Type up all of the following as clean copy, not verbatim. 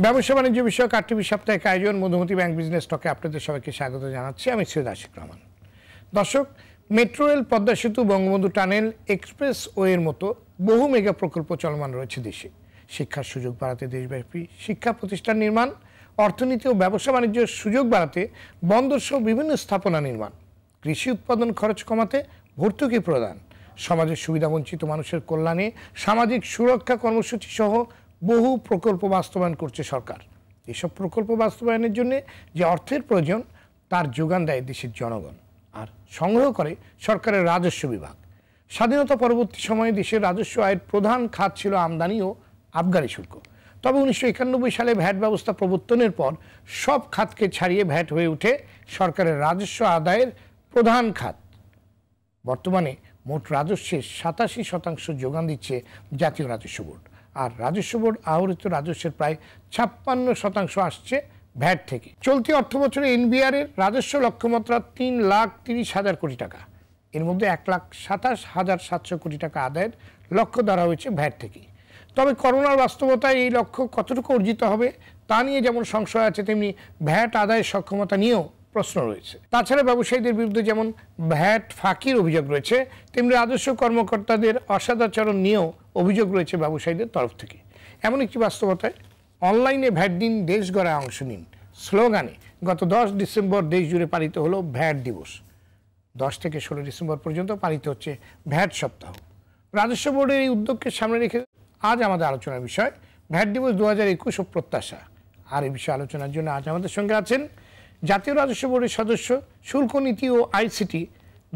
ব্যবসা বাণিজ্য বিষয়ক টিভি সাপ্তাহিক আয়োজন মধুমতি ব্যাংক বিজনেস টকে আপনাদের সবাইকে স্বাগত জানাচ্ছি। আমি সৈয়দ আশিক রহমান। দর্শক, মেট্রো রেল, পদ্মা সেতু, বঙ্গবন্ধু টানেল, এক্সপ্রেস ওয়ের মতো বহু মেগা প্রকল্প চলমান রয়েছে দেশে। শিক্ষার সুযোগ বাড়াতে দেশব্যাপী শিক্ষা প্রতিষ্ঠান নির্মাণ, অর্থনীতি ও ব্যবসা বাণিজ্যের সুযোগ বাড়াতে বন্দর সহ বিভিন্ন স্থাপনা নির্মাণ, কৃষি উৎপাদন খরচ কমাতে ভর্তুকি প্রদান, সমাজের সুবিধাবঞ্চিত মানুষের কল্যাণে সামাজিক সুরক্ষা কর্মসূচি সহ বহু প্রকল্প বাস্তবায়ন করছে সরকার। এসব প্রকল্প বাস্তবায়নের জন্য যে অর্থের প্রয়োজন তার যোগান দেয় দেশের জনগণ, আর সংগ্রহ করে সরকারের রাজস্ব বিভাগ। স্বাধীনতা পরবর্তী সময়ে দেশের রাজস্ব আয়ের প্রধান খাত ছিল আমদানি ও আবগারি শুল্ক। তবে 1991 সালে ভ্যাট ব্যবস্থা প্রবর্তনের পর সব খাতকে ছাড়িয়ে ভ্যাট হয়ে ওঠে সরকারের রাজস্ব আদায়ের প্রধান খাত। বর্তমানে মোট রাজস্বের 87% যোগান দিচ্ছে জাতীয় রাজস্ব বোর্ড, আর রাজস্ব বোর্ড আহরিত রাজস্বের প্রায় 56% আসছে ভ্যাট থেকে। চলতি অর্থ বছরে এনবিআর এর রাজস্ব লক্ষ্যমাত্রা 3,30,000 কোটি টাকা। এর মধ্যে 1,27,700 কোটি টাকা আদায়ের লক্ষ্য ধরা হয়েছে ভ্যাট থেকে। তবে করোনার বাস্তবতায় এই লক্ষ্য কতটুকু অর্জিত হবে তা নিয়ে যেমন সংশয় আছে, তেমনি ভ্যাট আদায়ের সক্ষমতা নিয়েও প্রশ্ন রয়েছে। তাছাড়া ব্যবসায়ীদের বিরুদ্ধে যেমন ভ্যাট ফাঁকির অভিযোগ রয়েছে, তেমনি রাজস্ব কর্মকর্তাদের অসদাচরণ নিয়েও অভিযোগ রয়েছে ব্যবসায়ীদের তরফ থেকে। এমন একটি বাস্তবতায় অনলাইনে ভ্যাট দিন, দেশ গড়ায় অংশ নিন স্লোগানে গত 10 ডিসেম্বর দেশ জুড়ে পালিত হলো ভ্যাট দিবস। 10 থেকে 16 ডিসেম্বর পর্যন্ত পালিত হচ্ছে ভ্যাট সপ্তাহ। রাজস্ব বোর্ডের এই উদ্যোগকে সামনে রেখে আজ আমাদের আলোচনার বিষয় ভ্যাট দিবস 2021 ও প্রত্যাশা। আর এই বিষয়ে আলোচনার জন্য আজ আমাদের সঙ্গে আছেন জাতীয় রাজস্ব বোর্ডের সদস্য, শুল্ক নীতি ও আইসিটি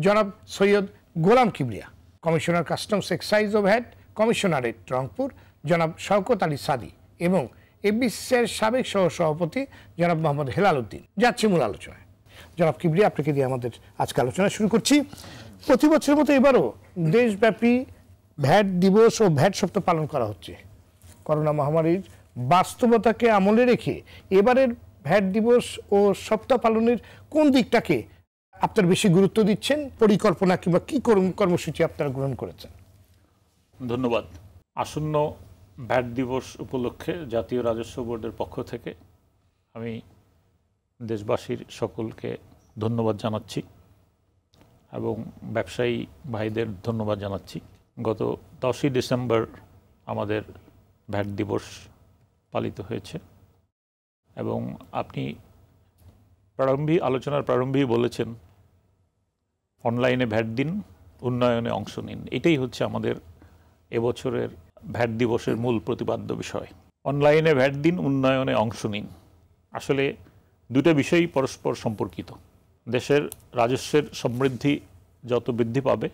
জনাব সৈয়দ গোলাম কিবরিয়া, কমিশনার কাস্টমস এক্সাইজ ও ভ্যাট, কমিশনারেট রংপুর জনাব শওকত আলী সাদি এবং এফবিসিসিআইয়ের সাবেক সহসভাপতি জনাব মোহাম্মদ হেলাল উদ্দিন। যাচ্ছি মূল আলোচনায়। জনাব কিবরিয়া, আপনাকে দিয়ে আমাদের আজকে আলোচনা শুরু করছি। প্রতি বছরের মতো এবারও দেশব্যাপী ভ্যাট দিবস ও ভ্যাট সপ্তাহ পালন করা হচ্ছে। করোনা মহামারীর বাস্তবতাকে আমলে রেখে এবারের ভ্যাট দিবস ও সপ্তাহ পালনের কোন দিকটাকে আপনারা বেশি গুরুত্ব দিচ্ছেন, পরিকল্পনা কিংবা কি কর্মসূচি আপনারা গ্রহণ করেছেন? ধন্যবাদ। আসন্ন ভ্যাট দিবস উপলক্ষে জাতীয় রাজস্ব বোর্ডের পক্ষ থেকে আমি দেশবাসীর সকলকে ধন্যবাদ জানাচ্ছি এবং ব্যবসায়ী ভাইদের ধন্যবাদ জানাচ্ছি। গত 10ই ডিসেম্বর আমাদের ভ্যাট দিবস পালিত হয়েছে এবং আপনি আলোচনার প্রারম্ভেই বলেছেন অনলাইনে ভ্যাট দিন, উন্নয়নে অংশ নিন। এটাই হচ্ছে আমাদের এবছরের ভ্যাট দিবসের মূল প্রতিপাদ্য বিষয়। অনলাইনে ভ্যাট দিন, উন্নয়নে অংশ নিন। আসলে দুটো বিষয়ই পরস্পর সম্পর্কিত। দেশের রাজস্বের সমৃদ্ধি যত বৃদ্ধি পাবে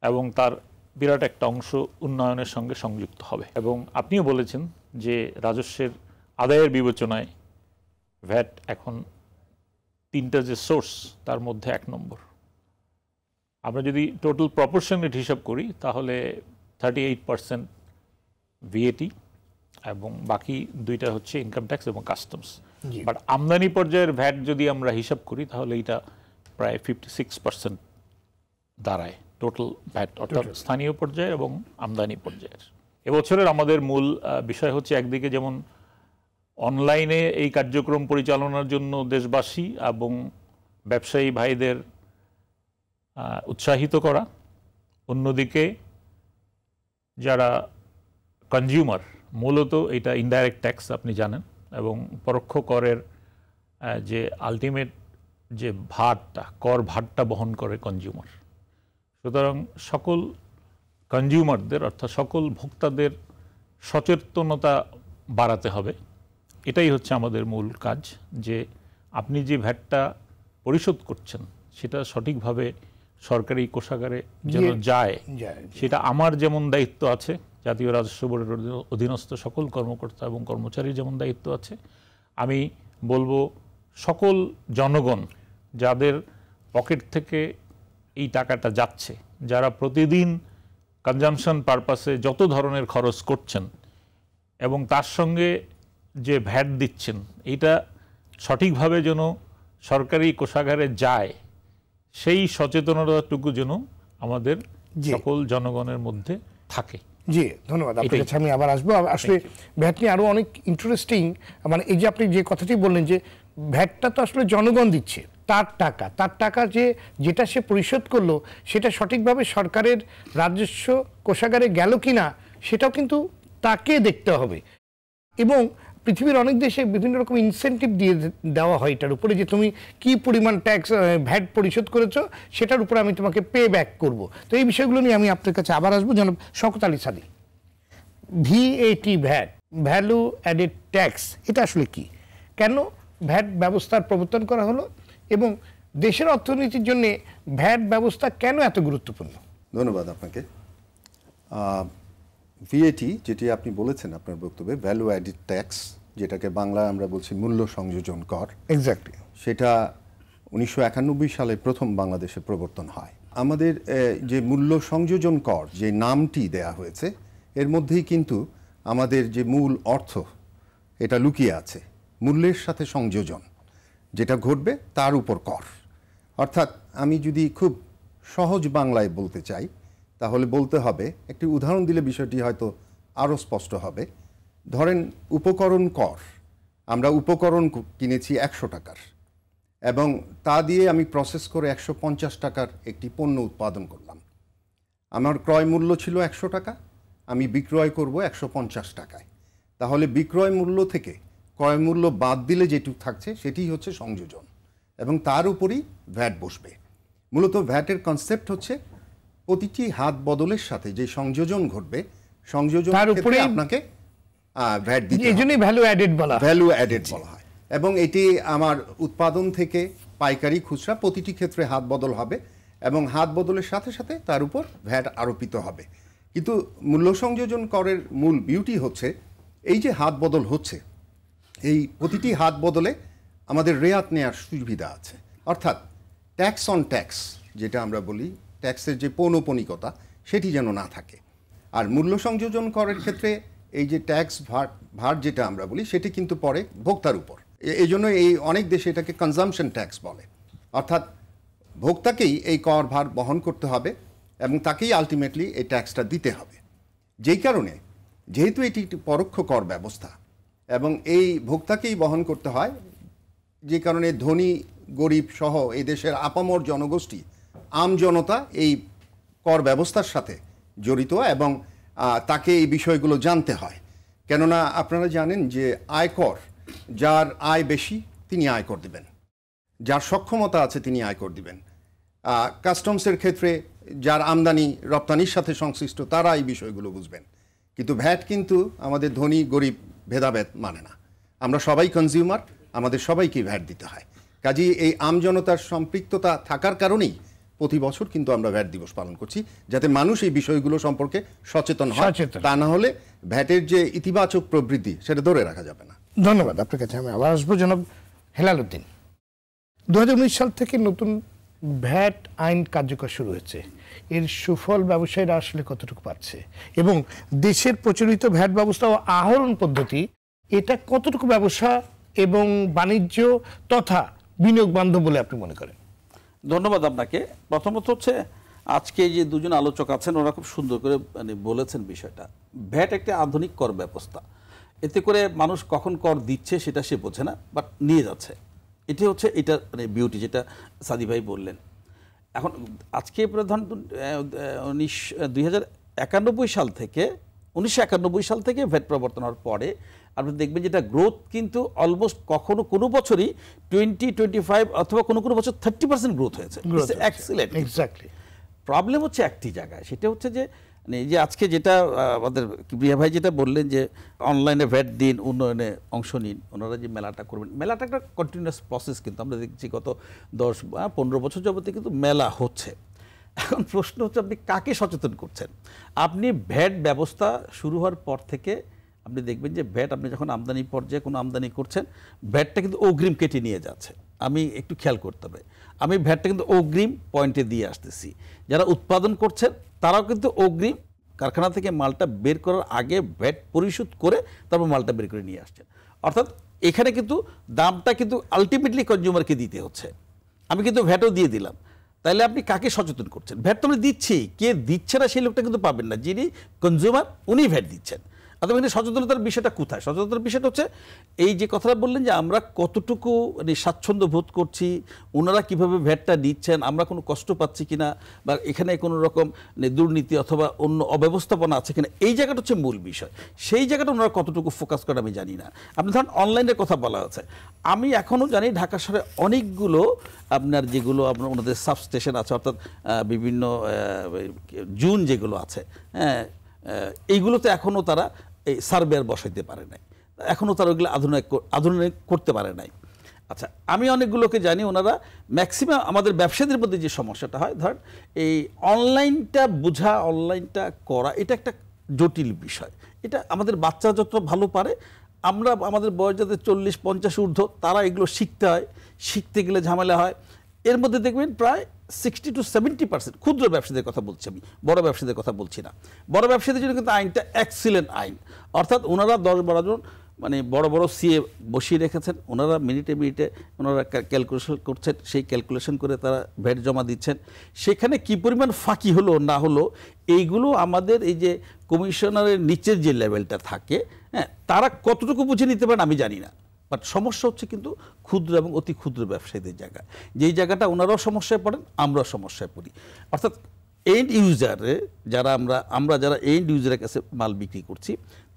এবং তার বিরাট একটা অংশ উন্নয়নের সঙ্গে সংযুক্ত হবে। এবং আপনিও বলেছেন যে রাজস্বের আদায়ের বিবেচনায় ভ্যাট এখন 3টা যে সোর্স তার মধ্যে 1 নম্বর। আমরা যদি টোটাল প্রপোর্শনেট হিসাব করি তাহলে 38% ভিএটি এবং বাকি 2টা হচ্ছে ইনকাম ট্যাক্স এবং কাস্টমস। বাট আমদানি পর্যায়ের ভ্যাট যদি আমরা হিসাব করি তাহলে এটা প্রায় 56% দাঁড়ায় টোটাল ভ্যাট, অর্থাৎ স্থানীয় পর্যায়ে এবং আমদানি পর্যায়ের। এবছরের আমাদের মূল বিষয় হচ্ছে একদিকে যেমন অনলাইনে এই কার্যক্রম পরিচালনার জন্য দেশবাসী এবং ব্যবসায়ী ভাইদের উৎসাহিত করা, অন্যদিকে যারা কনজিউমার, মূলত এটা ইনডাইরেক্ট ট্যাক্স আপনি জানেন, এবং পরোক্ষ করের যে আলটিমেট যে কর ভারটা বহন করে কনজিউমার। সুতরাং সকল কনজিউমারদের অর্থাৎ সকল ভোক্তাদের সচেতনতা বাড়াতে হবে। এটাই হচ্ছে আমাদের মূল কাজ, যে আপনি যে ভ্যাটটা পরিশোধ করছেন সেটা সঠিকভাবে সরকারি কোষাগারে যেন যায়, সেটা আমার যেমন দায়িত্ব আছে, জাতীয় রাজস্ব বোর্ডের অধীনস্থ সকল কর্মকর্তা এবং কর্মচারীর যেমন দায়িত্ব আছে, আমি বলবো সকল জনগণ যাদের পকেট থেকে এই টাকাটা যাচ্ছে, যারা প্রতিদিন কনজামশন পারপাসে যত ধরনের খরচ করছেন এবং তার সঙ্গে যে ভ্যাট দিচ্ছেন, এটা সঠিকভাবে যেন সরকারি কোষাগারে যায়, সেই সচেতনতাটুকু যেন আমাদের সকল জনগণের মধ্যে থাকে। জি ধন্যবাদ আপনার কাছে আমি আবার আসবো। আসলে ভ্যাট নিয়ে আরো অনেক ইন্টারেস্টিং, মানে এই যে আপনি যে কথাটি বললেন যে ভ্যাটটা তো আসলে জনগণ দিচ্ছে, তার টাকা যেটা সে পরিশোধ করলো সেটা সঠিকভাবে সরকারের রাজস্ব কোষাগারে গেল কিনা সেটাও কিন্তু তাকে দেখতে হবে। এবং পৃথিবীর অনেক দেশে বিভিন্ন রকম ইনসেন্টিভ দিয়ে দেওয়া হয় এটার উপরে, যে তুমি কি পরিমাণ ট্যাক্স ভ্যাট পরিশোধ করেছো সেটার উপরে আমি তোমাকে পে ব্যাক করবো। তো এই বিষয়গুলো নিয়ে আমি আপনার কাছে আবার আসবো। জনাব Shawkat Ali Sadi, VAT VAT, value added tax, এটা আসলে কি, কেন ভ্যাট ব্যবস্থার প্রবর্তন করা হলো এবং দেশের অর্থনীতির জন্য ভ্যাট ব্যবস্থা কেন এত গুরুত্বপূর্ণ? ধন্যবাদ আপনাকে। VAT যেটি আপনি বলেছেন আপনার বক্তব্যে, ভ্যালু অ্যাডেড ট্যাক্স, যেটাকে বাংলায় আমরা বলছি মূল্য সংযোজন কর, এক্স্যাক্টলি, সেটা 1991 সালে প্রথম বাংলাদেশে প্রবর্তন হয়। আমাদের যে মূল্য সংযোজন কর যে নামটি দেয়া হয়েছে, এর মধ্যেই কিন্তু আমাদের যে মূল অর্থ এটা লুকিয়ে আছে, মূল্যের সাথে সংযোজন যেটা ঘটবে তার উপর কর। অর্থাৎ আমি যদি খুব সহজ বাংলায় বলতে চাই তাহলে বলতে হবে, একটি উদাহরণ দিলে বিষয়টি হয়তো আরও স্পষ্ট হবে। ধরেন উপকরণ কর, আমরা উপকরণ কিনেছি 100 টাকার এবং তা দিয়ে আমি প্রসেস করে 150 টাকার একটি পণ্য উৎপাদন করলাম। আমার ক্রয় মূল্য ছিল 100 টাকা, আমি বিক্রয় করব 150 টাকায়। তাহলে বিক্রয় মূল্য থেকে ক্রয় মূল্য বাদ দিলে যেটুকু থাকছে সেটি হচ্ছে সংযোজন, এবং তার উপরই ভ্যাট বসবে। মূলত ভ্যাটের কনসেপ্ট হচ্ছে প্রতিটি হাত বদলের সাথে যে সংযোজন ঘটবে, সংযোজন ক্ষেত্রে আপনাকে ভ্যাট দিতে হবে। এইজন্যই ভ্যালু অ্যাডেড বলা হয়। এবং এটি আমার উৎপাদন থেকে পাইকারি খুচরা প্রতিটি ক্ষেত্রে হাত বদল হবে, এবং হাত বদলের সাথে সাথে তার উপর ভ্যাট আরোপিত হবে। কিন্তু মূল্য সংযোজন করের মূল বিউটি হচ্ছে এই যে হাত বদল হচ্ছে, এই প্রতিটি হাত বদলে আমাদের রেয়াত নেওয়ার সুবিধা আছে। অর্থাৎ ট্যাক্স অন ট্যাক্স যেটা আমরা বলি, ট্যাক্সের যে পৌনঃপুনিকতা সেটি যেন না থাকে। আর মূল্য সংযোজন করের ক্ষেত্রে এই যে ট্যাক্স ভার যেটা আমরা বলি সেটি কিন্তু পড়ে ভোক্তার উপর। এই জন্য এই অনেক দেশে এটাকে কনজামশন ট্যাক্স বলে। অর্থাৎ ভোক্তাকেই এই কর ভার বহন করতে হবে এবং তাকেই আলটিমেটলি এই ট্যাক্সটা দিতে হবে। যেই কারণে যেহেতু এটি একটি পরোক্ষ কর ব্যবস্থা এবং এই ভোক্তাকেই বহন করতে হয়, যে কারণে ধনী গরিব সহ এই দেশের আপামর জনগোষ্ঠী, আম জনতা এই কর ব্যবস্থার সাথে জড়িত এবং তাকে এই বিষয়গুলো জানতে হয়। কেননা আপনারা জানেন যে আয়কর, যার আয় বেশি তিনি আয়কর দিবেন, যার সক্ষমতা আছে তিনি আয়কর দিবেন। কাস্টমসের ক্ষেত্রে যার আমদানি রপ্তানির সাথে সংশ্লিষ্ট তারা এই বিষয়গুলো বুঝবেন। কিন্তু ভ্যাট কিন্তু আমাদের ধনী গরিব ভেদাভেদ মানে না, আমরা সবাই কনজিউমার, আমাদের সবাইকে ভ্যাট দিতে হয়। কাজেই এই আমজনতার সম্পৃক্ততা থাকার কারণেই প্রতি বছর কিন্তু আমরা ভ্যাট দিবস পালন করছি, যাতে মানুষ এই বিষয়গুলো সম্পর্কে সচেতন হয়। তা না হলে ভ্যাটের যে ইতিবাচক প্রবৃদ্ধি সেটা ধরে রাখা যাবে না। ধন্যবাদ আপনার কাছে আমি আবার আসবো। জনাব হেলাল উদ্দিন, 2019 সাল থেকে নতুন ভ্যাট আইন কার্যকর শুরু হয়েছে, এর সুফল ব্যবসায়ীরা আসলে কতটুকু পাচ্ছে এবং দেশের প্রচলিত ভ্যাট ব্যবস্থা ও আহরণ পদ্ধতি এটা কতটুকু ব্যবসা এবং বাণিজ্য তথা বিনিয়োগ বান্ধব বলে আপনি মনে করেন? ধন্যবাদ আপনাকে। প্রথমত হচ্ছে আজকে যে দুজন আলোচক আছেন ওরা খুব সুন্দর করে বলেছেন বিষয়টা। ভ্যাট একটা আধুনিক কর ব্যবস্থা, এতে করে মানুষ কখন কর দিচ্ছে সেটা সে বোঝে না, বাট নিয়ে যাচ্ছে। এটি হচ্ছে এটা বিউটি যেটা সাদি ভাই বললেন। এখন আজকে প্রধান 1991 সাল থেকে ভ্যাট প্রবর্তন হওয়ার পরে আপনি দেখবেন যেটা গ্রোথ কিন্তু অলমোস্ট কখনো কোনো বছরই 20-25 অথবা কোনো কোনো বছর 30% গ্রোথ হয়েছে। এক্সিলেন্ট। এক্স্যাক্টলি। প্রবলেম হচ্ছে একটি জায়গায়, সেটা হচ্ছে যে যে আজকে যেটা আমাদের প্রিয়া ভাই যেটা বললেন যে অনলাইনে ভ্যাট দিন, উন্নয়নে অংশ নিন, ওনারা যে মেলাটা করবেন, মেলাটা একটা কন্টিনিউয়াস প্রসেস, কিন্তু আমরা দেখছি গত 10-15 বছর যাবতে কিন্তু মেলা হচ্ছে। এখন প্রশ্ন হচ্ছে আপনি কাকে সচেতন করছেন? আপনি ভ্যাট ব্যবস্থা শুরু হওয়ার পর থেকে আপনি দেখবেন যে ভ্যাট আপনি যখন আমদানি পর্যায়ে কোনো আমদানি করছেন, ভ্যাটটা কিন্তু অগ্রিম কেটে নিয়ে যাচ্ছে। আমি একটু খেয়াল করতে হবে, আমি ভ্যাটটা কিন্তু অগ্রিম পয়েন্টে দিয়ে আসতেছি। যারা উৎপাদন করছেন তারাও কিন্তু অগ্রিম কারখানা থেকে মালটা বের করার আগে ভ্যাট পরিশোধ করে তারপর মালটা বের করে নিয়ে আসছেন। অর্থাৎ এখানে কিন্তু দামটা কিন্তু আলটিমেটলি কনজিউমারকে দিতে হচ্ছে। আমি কিন্তু ভ্যাটও দিয়ে দিলাম, তাহলে আপনি কাকে সচেতন করছেন? ভ্যাট তো আমরা দিচ্ছি, কে দিচ্ছে না সেই লোকটা কিন্তু পাবেন না, যিনি কনজিউমার উনি ভ্যাট দিচ্ছেন। অথবা কিন্তু সচেতনতার বিষয়টা কোথায়? সচেতনতার বিষয়টা হচ্ছে এই যে কথাটা বললেন যে আমরা কতটুকু স্বাচ্ছন্দ্য বোধ করছি, ওনারা কিভাবে ভ্যাটটা দিচ্ছেন, আমরা কোনো কষ্ট পাচ্ছি কিনা, বা এখানে কোনো রকম দুর্নীতি অথবা অন্য অব্যবস্থাপনা আছে কিনা, এই জায়গাটা হচ্ছে মূল বিষয়। সেই জায়গাটা ওনারা কতটুকু ফোকাস করে আমি জানি না। আপনি ধরেন অনলাইনের কথা বলা আছে, আমি এখনও জানি ঢাকা শহরে অনেকগুলো আপনার যেগুলো আপনার ওনাদের সাবস্টেশন আছে, অর্থাৎ বিভিন্ন জুন যেগুলো আছে, হ্যাঁ, এইগুলোতে এখনও তারা এই সার্ভেয়ার বসাইতে পারে নাই, এখনও তারা ওইগুলো আধুনিক করতে পারে নাই। আচ্ছা, আমি অনেকগুলোকে জানি ওনারা ম্যাক্সিমাম আমাদের ব্যবসায়ীদের মধ্যে যে সমস্যাটা হয়, ধরেন এই অনলাইনটা বোঝা, অনলাইনটা করা, এটা একটা জটিল বিষয়। এটা আমাদের বাচ্চা যত ভালো পারে, আমরা আমাদের বয়স যাদের 40-50 ঊর্ধ্ব, তারা এগুলো শিখতে হয়, শিখতে গেলে ঝামেলা হয়। এর মধ্যে দেখবেন প্রায় 60-70% ক্ষুদ্র ব্যবসায়ীদের কথা বলছি আমি, বড় ব্যবসায়ীদের কথা বলছি না। বড় ব্যবসায়ীদের জন্য কিন্তু আইনটা এক্সিলেন্ট আইন, অর্থাৎ ওনারা 10-12 জন মানে বড় বড় সিএ বসিয়ে রেখেছেন, ওনারা মিনিটে মিনিটে ওনারা ক্যালকুলেশন করছেন, সেই ক্যালকুলেশন করে তারা ভ্যাট জমা দিচ্ছেন। সেখানে কি পরিমাণ ফাঁকি হলো না হলো, এইগুলো আমাদের এই যে কমিশনারের নিচের যে লেভেলটা থাকে, হ্যাঁ, তারা কতটুকু বুঝে নিতে পারেন আমি জানি না। বাট সমস্যা হচ্ছে কিন্তু ক্ষুদ্র এবং অতি ক্ষুদ্র ব্যবসায়ীদের জায়গা, যেই জায়গাটা ওনারাও সমস্যায় পড়েন, আমরাও সমস্যায় পড়ি। অর্থাৎ এন্ড ইউজারে যারা আমরা যারা এন্ড ইউজারের কাছে মাল বিক্রি করছি,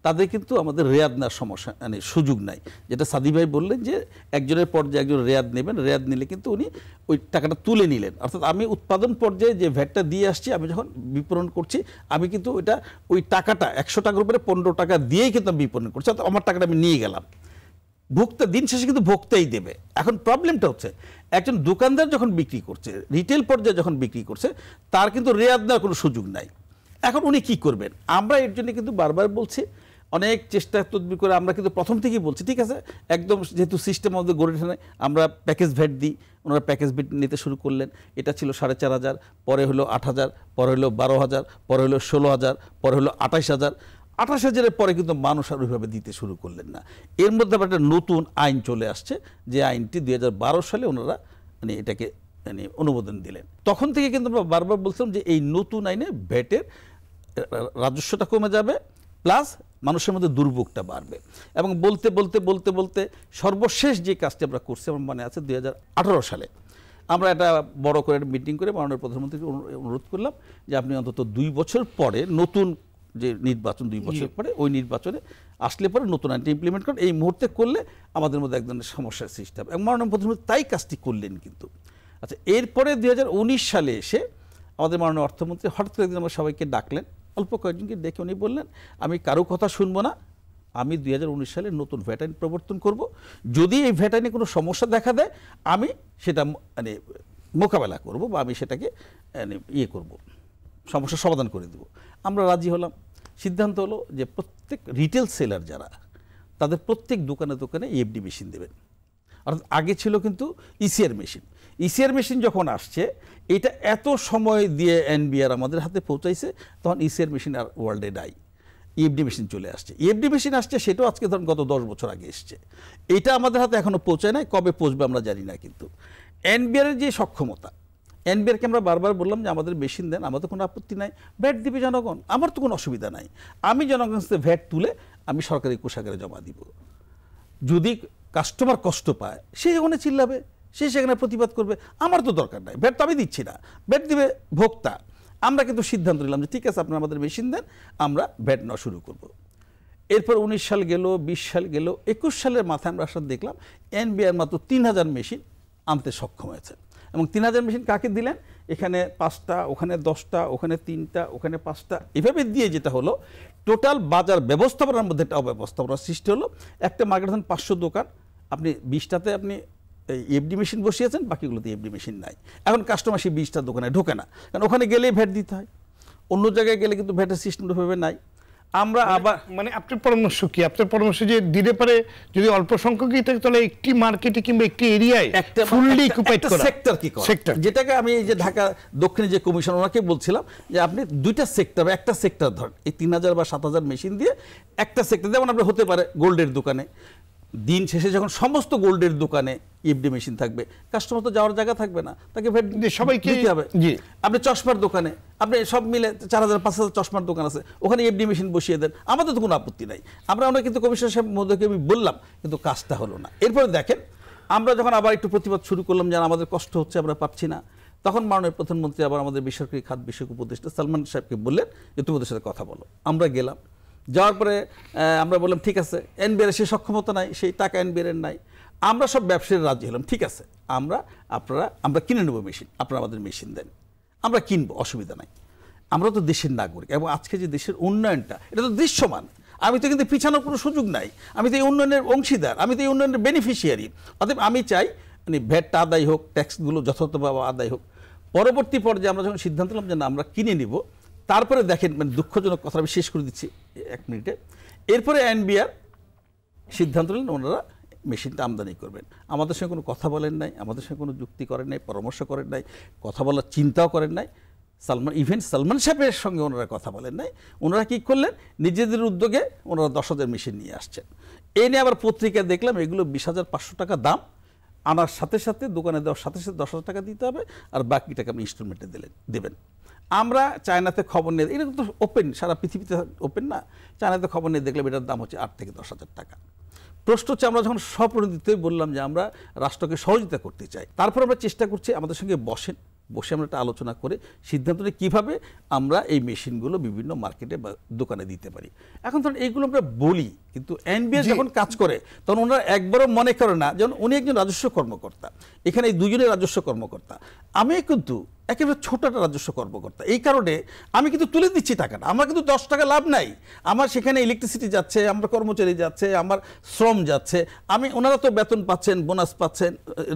তাদের কিন্তু আমাদের রেয়াদ নেওয়ার সমস্যা মানে সুযোগ নাই। যেটা সাদি ভাই বললেন যে একজনের পর্যায়ে একজন রেয়াদ নেবেন, রেয়াদ নিলে কিন্তু উনি ওই টাকাটা তুলে নিলেন। অর্থাৎ আমি উৎপাদন পর্যায়ে যে ভ্যাটটা দিয়ে আসছি, আমি যখন বিপণন করছি, আমি কিন্তু ওই টাকাটা 100 টাকার উপরে 15 টাকা দিয়েই কিন্তু আমি বিপণন করছি, অর্থাৎ আমার টাকাটা আমি নিয়ে গেলাম। ভোক্তা দিন শেষে কিন্তু ভোক্তাই দেবে। এখন প্রবলেমটা হচ্ছে একজন দোকানদার যখন বিক্রি করছে, রিটেল পর্যায়ে যখন বিক্রি করছে, তার কিন্তু রেয়াদ নেওয়ার কোনো সুযোগ নাই। এখন উনি কি করবেন? আমরা এর জন্য কিন্তু বারবার বলছি, অনেক চেষ্টা তদবির করে আমরা কিন্তু প্রথম থেকেই বলছি, ঠিক আছে, একদম যেহেতু সিস্টেম আমাদের গড়ে ওঠে, আমরা প্যাকেজ ভ্যাট দিই। ওনারা প্যাকেজ ভ্যাট নিতে শুরু করলেন, এটা ছিল 4,500, পরে হলো 8,000, পরে হলো 12,000, পরে হলো 16,000, পরে হলো 28,000। 28,000-এর পরে কিন্তু মানুষ আর ওইভাবে দিতে শুরু করলেন না। এর মধ্যে আবার একটা নতুন আইন চলে আসছে, যে আইনটি 2012 সালে ওনারা মানে এটাকে মানে অনুমোদন দিলেন। তখন থেকে কিন্তু আমরা বারবার বলছিলাম যে এই নতুন আইনে ভ্যাটের রাজস্বটা কমে যাবে, প্লাস মানুষের মধ্যে দুর্ভোগটা বাড়বে। এবং বলতে বলতে বলতে বলতে সর্বশেষ যে কাজটি আমরা করছি, আমার মনে আছে 2018 সালে আমরা একটা বড় করে মিটিং করে মাননীয় প্রধানমন্ত্রীকে অনুরোধ করলাম যে আপনি অন্তত 2 বছর পরে নতুন যে নির্বাচন, 2 বছর পরে ওই নির্বাচনে আসলে পরে নতুন আইনটি ইমপ্লিমেন্ট করেন। এই মুহূর্তে করলে আমাদের মধ্যে এক ধরনের সমস্যার সৃষ্টি হবে, এবং মাননীয় প্রধানমন্ত্রী তাই কাজটি করলেন কিন্তু। আচ্ছা, এরপরে 2019 সালে এসে আমাদের মাননীয় অর্থমন্ত্রী হঠাৎ করে একদিন আমরা সবাইকে ডাকলেন, অল্প কয়েকজনকে ডেকে উনি বললেন, আমি কারো কথা শুনবো না, আমি 2019 সালে নতুন ভ্যাট আইন প্রবর্তন করব, যদি এই ভ্যাট আইনে কোনো সমস্যা দেখা দেয় আমি সেটা মানে মোকাবেলা করব, বা আমি সেটাকে করব, সমস্যার সমাধান করে দেব। আমরা রাজি হলাম। সিদ্ধান্ত হলো যে প্রত্যেক রিটেল সেলার যারা, তাদের প্রত্যেক দোকানে দোকানে ইএফডি মেশিন দেবেন। অর্থাৎ আগে ছিল কিন্তু ইসিআর মেশিন। ইসিআর মেশিন যখন আসছে, এটা এত সময় দিয়ে এনবিআর আমাদের হাতে পৌঁছাইছে, তখন ইসিআর মেশিন আর ওয়ার্ল্ডে নাই, ইএফডি মেশিন চলে আসছে। ইএফডি মেশিন আসছে, সেটাও আজকে ধরুন গত 10 বছর আগে এসছে। এটা আমাদের হাতে এখনও পৌঁছায় নাই, কবে পৌঁছবে আমরা জানি না। কিন্তু এনবিআরের যে সক্ষমতা, এনবিআরকে আমরা বারবার বললাম যে আমাদের মেশিন দেন, আমাদের কোনো আপত্তি নাই, ভ্যাট দিবে জনগণ, আমার তো কোনো অসুবিধা নাই, আমি জনগণ থেকে ভ্যাট তুলে আমি সরকারি কোষাগারে জমা দিব। যদি কাস্টমার কষ্ট পায়, সে ওখানে চিল্লাবে, সে সেখানে প্রতিবাদ করবে, আমার তো দরকার নাই, ভ্যাট তো আমি দিচ্ছি না, ভ্যাট দিবে ভোক্তা। আমরা কিন্তু সিদ্ধান্ত নিলাম যে ঠিক আছে, আপনারা আমাদের মেশিন দেন, আমরা ভ্যাট নেওয়া শুরু করব। এরপর 19 সাল গেল, 20 সাল গেল, 21 সালের মাথায় আমরা আসলে দেখলাম এনবিআর মাত্র 3000 মেশিন আনতে সক্ষম হয়েছে। এবং 3000 মেশিন কাকে দিলেন? এখানে 5টা, ওখানে 10টা, ওখানে 3টা, ওখানে 5টা, এভাবে দিয়ে যেটা হলো টোটাল বাজার ব্যবস্থাপনার মধ্যে একটা অব্যবস্থাপনার সৃষ্টি হলো। একটা মার্কেট 500 দোকান, আপনি 20টাতে আপনি ইএফডি মেশিন বসিয়েছেন, বাকিগুলোতে ইএফডি মেশিন নাই। এখন কাস্টমার সেই 20টা দোকানে ঢোকে না, কারণ ওখানে গেলেই ভ্যাট দিতে হয়, অন্য জায়গায় গেলে কিন্তু ভ্যাটের সিস্টেমভাবে নাই। আমরা আবার মানে আপনার পরামর্শ কি? আপনার পরামর্শ যে দিতে পারে যদি অল্প সংখ্যকই থাকে, তাহলে একটি মার্কেটে কিংবা একটি এরিয়ায় ফুললি অকুপাইড করা সেক্টর কি করা, সেক্টর, যেটাকে আমি এই যে ঢাকা দক্ষিণে যে কমিশন ওনাকে বলছিলাম যে আপনি 2টা সেক্টর বা একটা সেক্টর ধরেন, এই 3000 বা 7000 মেশিন দিয়ে একটা সেক্টর, যেমন আপনি হতে পারে গোল্ডের দোকানে দিন শেষে যখন সমস্ত গোল্ডের দোকানে ইএফডি মেশিন থাকবে, কাস্টমার তো যাওয়ার জায়গা থাকবে না, তাকে ভ্যাট সবাইকে দিতে হবে। আপনি চশমার দোকানে, আপনি সব মিলে 4000-5000 চশমার দোকান আছে, ওখানে ইএফডি মেশিন বসিয়ে দেন, আমাদের তো কোনো আপত্তি নাই। আমরা কিন্তু কমিশনার সাহেব মহোদয়কে আমি বললাম, কিন্তু কাজটা হলো না। এরপরে দেখেন আমরা যখন আবার একটু প্রতিবাদ শুরু করলাম যে আমাদের কষ্ট হচ্ছে, আমরা পাচ্ছি না, তখন মাননীয় প্রধানমন্ত্রী আবার আমাদের বেসরকারি খাত বিষয়ক উপদেষ্টা সালমান সাহেবকে বললেন যে তুমি ওদের সাথে কথা বলো। আমরা গেলাম, যাওয়ার পরে আমরা বললাম ঠিক আছে, এনবিআর সে সক্ষমতা নাই, সেই টাকা এনবিআর নাই। আমরা সব ব্যবসায়ী রাজি হলাম, ঠিক আছে আমরা কিনে নেবো মেশিন, আপনারা আমাদের মেশিন দেন, আমরা কিনবো, অসুবিধা নাই। আমরা তো দেশের নাগরিক, এবং আজকে যে দেশের উন্নয়নটা এটা তো দৃশ্যমান, আমি তো কিন্তু পিছানোর কোনো সুযোগ নাই, আমি তো এই উন্নয়নের অংশীদার, আমি তো এই উন্নয়নের বেনিফিশিয়ারি। অতএব আমি চাই মানে ভ্যাটটা আদায় হোক, ট্যাক্সগুলো যথাযথভাবে আদায় হোক। পরবর্তী পর্যায়ে আমরা যখন সিদ্ধান্ত নিলাম যে না আমরা কিনে নিব, তারপরে দেখেন মানে দুঃখজনক কথা আমি শেষ করে দিচ্ছি 1 মিনিটে। এরপরে এনবিআর সিদ্ধান্ত নিলেন ওনারা মেশিনটা আমদানি করবেন। আমাদের সঙ্গে কোনো কথা বলেন নাই, আমাদের সঙ্গে কোনো যুক্তি করেন নাই, পরামর্শ করেন নাই, কথা বলার চিন্তাও করেন নাই। সালমান সাহেবের সঙ্গে ওনারা কথা বলেন নাই। ওনারা কী করলেন, নিজেদের উদ্যোগে ওনারা 10,000 মেশিন নিয়ে আসছেন। এই নিয়ে আবার পত্রিকায় দেখলাম এগুলো 20,500 টাকা দাম, আনার সাথে সাথে দোকানে দেওয়ার সাথে সাথে 10,000 টাকা দিতে হবে, আর বাকি টাকা আপনি ইনস্টলমেন্টে দেবেন। আমরা চায়নাতে খবর নিয়ে, এটা তো ওপেন, সারা পৃথিবীতে ওপেন না, চায়নাতে খবর নিয়ে দেখলাম এটার দাম হচ্ছে 8 থেকে 10,000 টাকা। প্রশ্ন হচ্ছে আমরা যখন স্বপ্রণোদিতই বললাম যে আমরা রাষ্ট্রকে সহযোগিতা করতে চাই, তারপর আমরা চেষ্টা করছি আমাদের সঙ্গে বসে আমরা একটা আলোচনা করে সিদ্ধান্ত নিই কীভাবে আমরা এই মেশিনগুলো বিভিন্ন মার্কেটে বা দোকানে দিতে পারি। এখন ধরুন এইগুলো আমরা বলি, কিন্তু এনবিআর যখন কাজ করে তখন ওনারা একবারও মনে করে না, যেমন উনি একজন রাজস্ব কর্মকর্তা, এখানে এই দুজনের রাজস্ব কর্মকর্তা, আমি কিন্তু একেবারে ছোট একটা রাজস্ব কর্মকর্তা। এই কারণে আমি কিন্তু তুলে দিচ্ছি টাকাটা, আমার কিন্তু 10 টাকা লাভ নাই, আমার সেখানে ইলেকট্রিসিটি যাচ্ছে, আমার কর্মচারী যাচ্ছে, আমার শ্রম যাচ্ছে, ওনারা তো বেতন পাচ্ছেন, বোনাস পাচ্ছেন,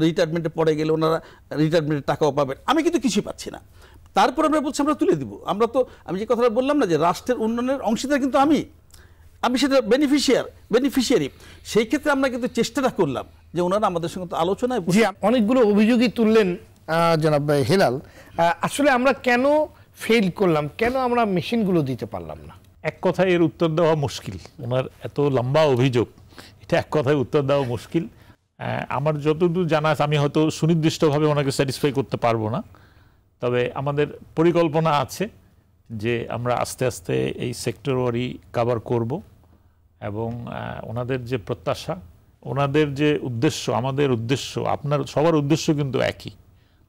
রিটায়ারমেন্টে পড়ে গেলে ওনারা রিটায়ারমেন্টের টাকাও পাবেন, আমি কিন্তু কিছুই পাচ্ছি না। তারপর আমরা বলছি আমরা তুলে দিব। আমি যে কথাটা বললাম না যে রাষ্ট্রের উন্নয়নের অংশীদার কিন্তু আমি সেটা বেনিফিশিয়ারি। সেই ক্ষেত্রে আমরা কিন্তু চেষ্টাটা করলাম যে ওনারা আমাদের সঙ্গে তো আলোচনায় অনেকগুলো অভিযোগই তুললেন জনাব হেলাল। আসলে আমরা কেন ফেল করলাম, কেন আমরা মেশিনগুলো দিতে পারলাম না? এক কথায় এর উত্তর দেওয়া মুশকিল। ওনার এত লম্বা অভিযোগ, এটা এক কথায় উত্তর দেওয়া মুশকিল। আমার যতদূর জানা আছে, আমি হয়তো সুনির্দিষ্টভাবে ওনাকে স্যাটিসফাই করতে পারবো না, তবে আমাদের পরিকল্পনা আছে যে আমরা আস্তে আস্তে এই সেক্টর ওয়ারি কভার করব, এবং ওনাদের যে প্রত্যাশা, ওনাদের যে উদ্দেশ্য, আমাদের উদ্দেশ্য, আপনার সবার উদ্দেশ্য কিন্তু একই।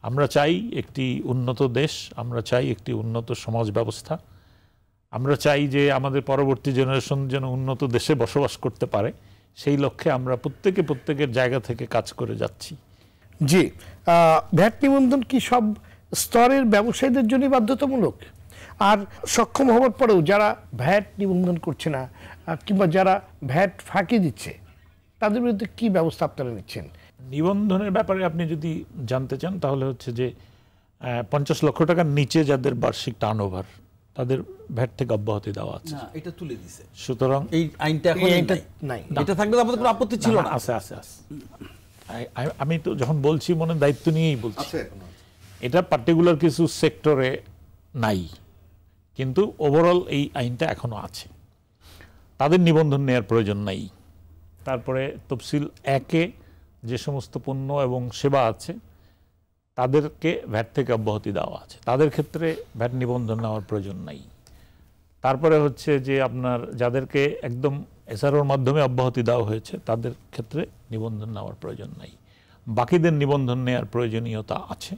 আমরা চাই একটি উন্নত দেশ, আমরা চাই একটি উন্নত সমাজ ব্যবস্থা, আমরা চাই যে আমাদের পরবর্তী জেনারেশন যেন উন্নত দেশে বসবাস করতে পারে। সেই লক্ষ্যে আমরা প্রত্যেকের জায়গা থেকে কাজ করে যাচ্ছি। জি, ভ্যাট নিবন্ধন কি সব স্তরের ব্যবসায়ীদের জন্য বাধ্যতামূলক? আর সক্ষম হওয়ার পরেও যারা ভ্যাট নিবন্ধন করছে না কিংবা যারা ভ্যাট ফাঁকি দিচ্ছে, তাদের বিরুদ্ধে কি ব্যবস্থা আপনারা নিচ্ছেন? নিবন্ধনের ব্যাপারে আপনি যদি জানতে চান তাহলে হচ্ছে যে 50 লক্ষ টাকার নিচে যাদের বার্ষিক টার্নওভার, তাদের ভ্যাট থেকে অব্যাহতি দেওয়া আছে। এটা তুলে দিয়েছে, সুতরাং এই আইনটা এখন নাই। এটা থাকলে আমাদের কোনো আপত্তি ছিল না। আছে। আমি তো যখন বলছি মনে দায়িত্ব নিয়েই বলছি, এটা পার্টিকুলার কিছু সেক্টরে নাই, কিন্তু ওভারঅল এই আইনটা এখনো আছে। তাদের নিবন্ধন নেওয়ার প্রয়োজন নাই। তারপরে তফসিল 1-এ যে সমস্ত পণ্য এবং সেবা আছে তাদেরকে ভ্যাট থেকে অব্যাহতি দেওয়া আছে, তাদের ক্ষেত্রে ভ্যাট নিবন্ধন নেওয়ার প্রয়োজন নাই। তারপরে হচ্ছে যে আপনার যাদেরকে একদম এসআরওর মাধ্যমে অব্যাহতি দেওয়া হয়েছে তাদের ক্ষেত্রে নিবন্ধন নেওয়ার প্রয়োজন নাই। বাকিদের নিবন্ধন নেওয়ার প্রয়োজনীয়তা আছে,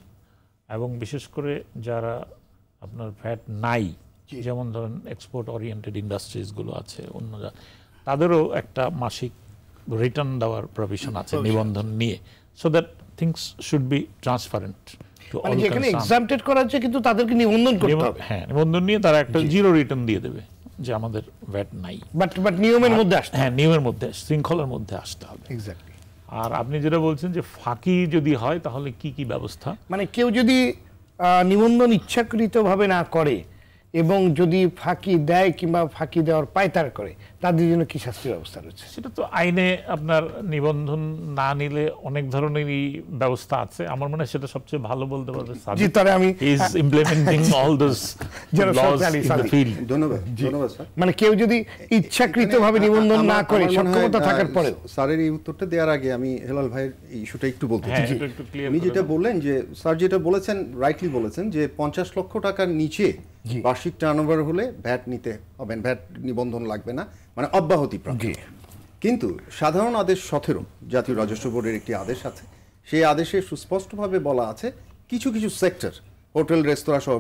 এবং বিশেষ করে যারা আপনার ভ্যাট নাই, যেমন ধরেন এক্সপোর্ট ওরিয়েন্টেড ইন্ডাস্ট্রিজগুলো আছে, অন্য তাদেরও একটা মাসিক রিটার্ন দেওয়ার প্রভিশন আছে নিবন্ধন নিয়ে, so that things should be transparent to all concern. এখানে এক্সাম্পটেড করা আছে, কিন্তু তাদেরকে নিবন্ধন করতে হবে। হ্যাঁ, নিবন্ধন নিয়ে তারা একটা জিরো রিটার্ন দিয়ে দেবে যে আমাদের ভ্যাট নাই, বাট নিয়মের মধ্যে আসতে, হ্যাঁ নিয়মের মধ্যে, শৃঙ্খলার মধ্যে আসতে হবে। এক্স্যাক্টলি। আর আপনি যেটা বলছেন যে ফাঁকি যদি হয় তাহলে কি ব্যবস্থা, মানে কেউ যদি নিবন্ধন ইচ্ছাকৃতভাবে না করে এবং যদি ফাঁকি দেয় কিংবা ফাঁকি দেওয়ার পায়তারা করে তাদের জন্য কি শাস্তির ব্যবস্থা রয়েছে? সেটা তো আইনে আপনার নিবন্ধন না নিলে অনেক ধরনেরই ব্যবস্থা আছে। আমার মনে হয় সেটা সবচেয়ে ভালো বলতে পারবে জি, তাহলে আমি is implementing all those laws in the field. ধন্যবাদ স্যার। মানে কেউ যদি ইচ্ছাকৃতভাবে নিবন্ধন না করে সক্ষমতা থাকার পরেও। স্যারের এই উত্তরটা দেওয়ার আগে আমি হেলাল ভাইয়ের ইস্যুটা একটু বলতে চাই। উনি যেটা বললেন যে স্যার যেটা বলেছেন রাইটলি বলেছেন যে 50 লক্ষ টাকার নিচে বার্ষিক টার্নওভার হলে ভ্যাট নিতে হবে, ভ্যাট নিবন্ধন লাগবে না, মানে অব্যাহতিপ্রাপ্ত। কিন্তু সাধারণ আদেশ 17 জাতীয় রাজস্ব বোর্ডের একটি আদেশ আছে, সেই আদেশে সুস্পষ্টভাবে বলা আছে কিছু কিছু সেক্টর, হোটেল রেস্তোরাঁ সহ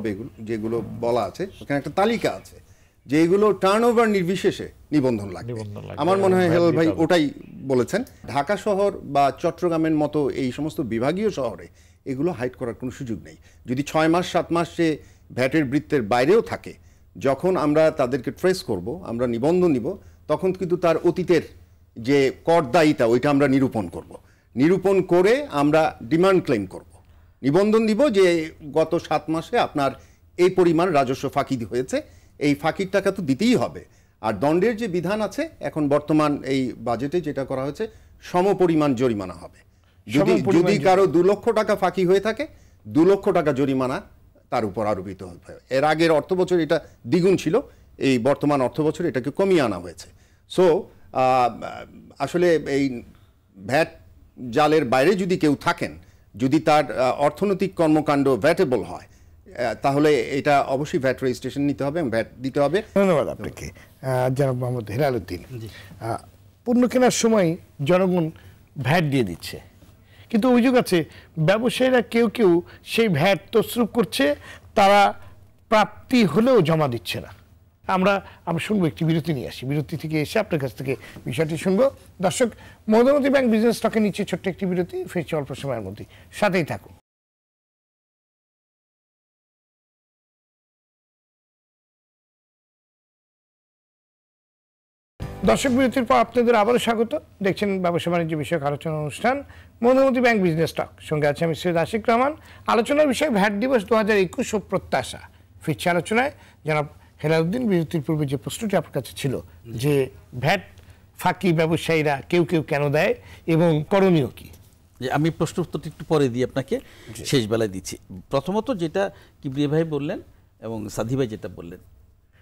যেগুলো বলা আছে, ওখানে একটা তালিকা আছে যে এগুলো টার্নওভার নির্বিশেষে নিবন্ধন লাগবে। আমার মনে হয় হেলাল ভাই ওটাই বলেছেন। ঢাকা শহর বা চট্টগ্রামের মতো এই সমস্ত বিভাগীয় শহরে এগুলো হাইড করার কোনো সুযোগ নেই। যদি 6 মাস 7 মাস সে ভ্যাটের বৃত্তের বাইরেও থাকে, যখন আমরা তাদেরকে ট্রেস করব, আমরা নিবন্ধন নিব, তখন কিন্তু তার অতীতের যে করদায়িতা ওইটা আমরা নিরূপণ করব। নিরূপণ করে আমরা ডিমান্ড ক্লেম করব, নিবন্ধন দিব যে গত 7 মাসে আপনার এই পরিমাণ রাজস্ব ফাঁকি হয়েছে, এই ফাঁকির টাকা তো দিতেই হবে। আর দণ্ডের যে বিধান আছে এখন বর্তমান এই বাজেটে যেটা করা হয়েছে, সমপরিমাণ জরিমানা হবে। যদি কারো 2 লক্ষ টাকা ফাঁকি হয়ে থাকে, 2 লক্ষ টাকা জরিমানা তার উপর আরোপিত হবে। এর আগের অর্থ বছর এটা দ্বিগুণ ছিল, এই বর্তমান অর্থ বছর এটাকে কমিয়ে আনা হয়েছে। সো আসলে এই ভ্যাট জালের বাইরে যদি কেউ থাকেন, যদি তার অর্থনৈতিক কর্মকাণ্ড ভ্যাটেবল হয়, তাহলে এটা অবশ্যই ভ্যাট রেজিস্ট্রেশন নিতে হবে এবং ভ্যাট দিতে হবে। ধন্যবাদ আপনাকে জনাব মোহাম্মদ হেলাল উদ্দিন। পণ্য কেনার সময় জনগণ ভ্যাট দিয়ে দিচ্ছে, কিন্তু অভিযোগ আছে ব্যবসায়ীরা কেউ কেউ সেই ভ্যাট তসরুপ করছে, তারা প্রাপ্তি হলেও জমা দিচ্ছে না। আমরা শুনবো, একটি বিরতি নিয়ে আসি, বিরতি থেকে এসে আপনার কাছ থেকে বিষয়টি শুনবো। দর্শক, মধুমতি ব্যাংক বিজনেস স্টকের নিচে ছোট্ট একটি বিরতি, ফিরছি অল্প সময়ের মধ্যে, সাথেই থাকুন। দর্শক, বিরতির পর আপনাদের আবারও স্বাগত। দেখছেন ব্যবসা বাণিজ্য বিষয়ক আলোচনা অনুষ্ঠান মধুমতি ব্যাংক বিজনেস স্টক। সঙ্গে আছে আমি সৈয়দ আশিক রহমান। আলোচনার বিষয় ভ্যাট দিবস 2021 ও প্রত্যাশা। ফিরছি আলোচনায়। জনাব হেলাল উদ্দিন, বিরতির পূর্বে যে প্রশ্নটি আপনার কাছে ছিল যে ভ্যাট ফাঁকি ব্যবসায়ীরা কেউ কেউ কেন দেয় এবং করণীয় কি, যে আমি প্রশ্ন উত্তরটি একটু পরে দিয়ে আপনাকে শেষ বেলায় দিচ্ছি। প্রথমত যেটা কিবরিয়া ভাই বললেন এবং সাদি ভাই যেটা বললেন,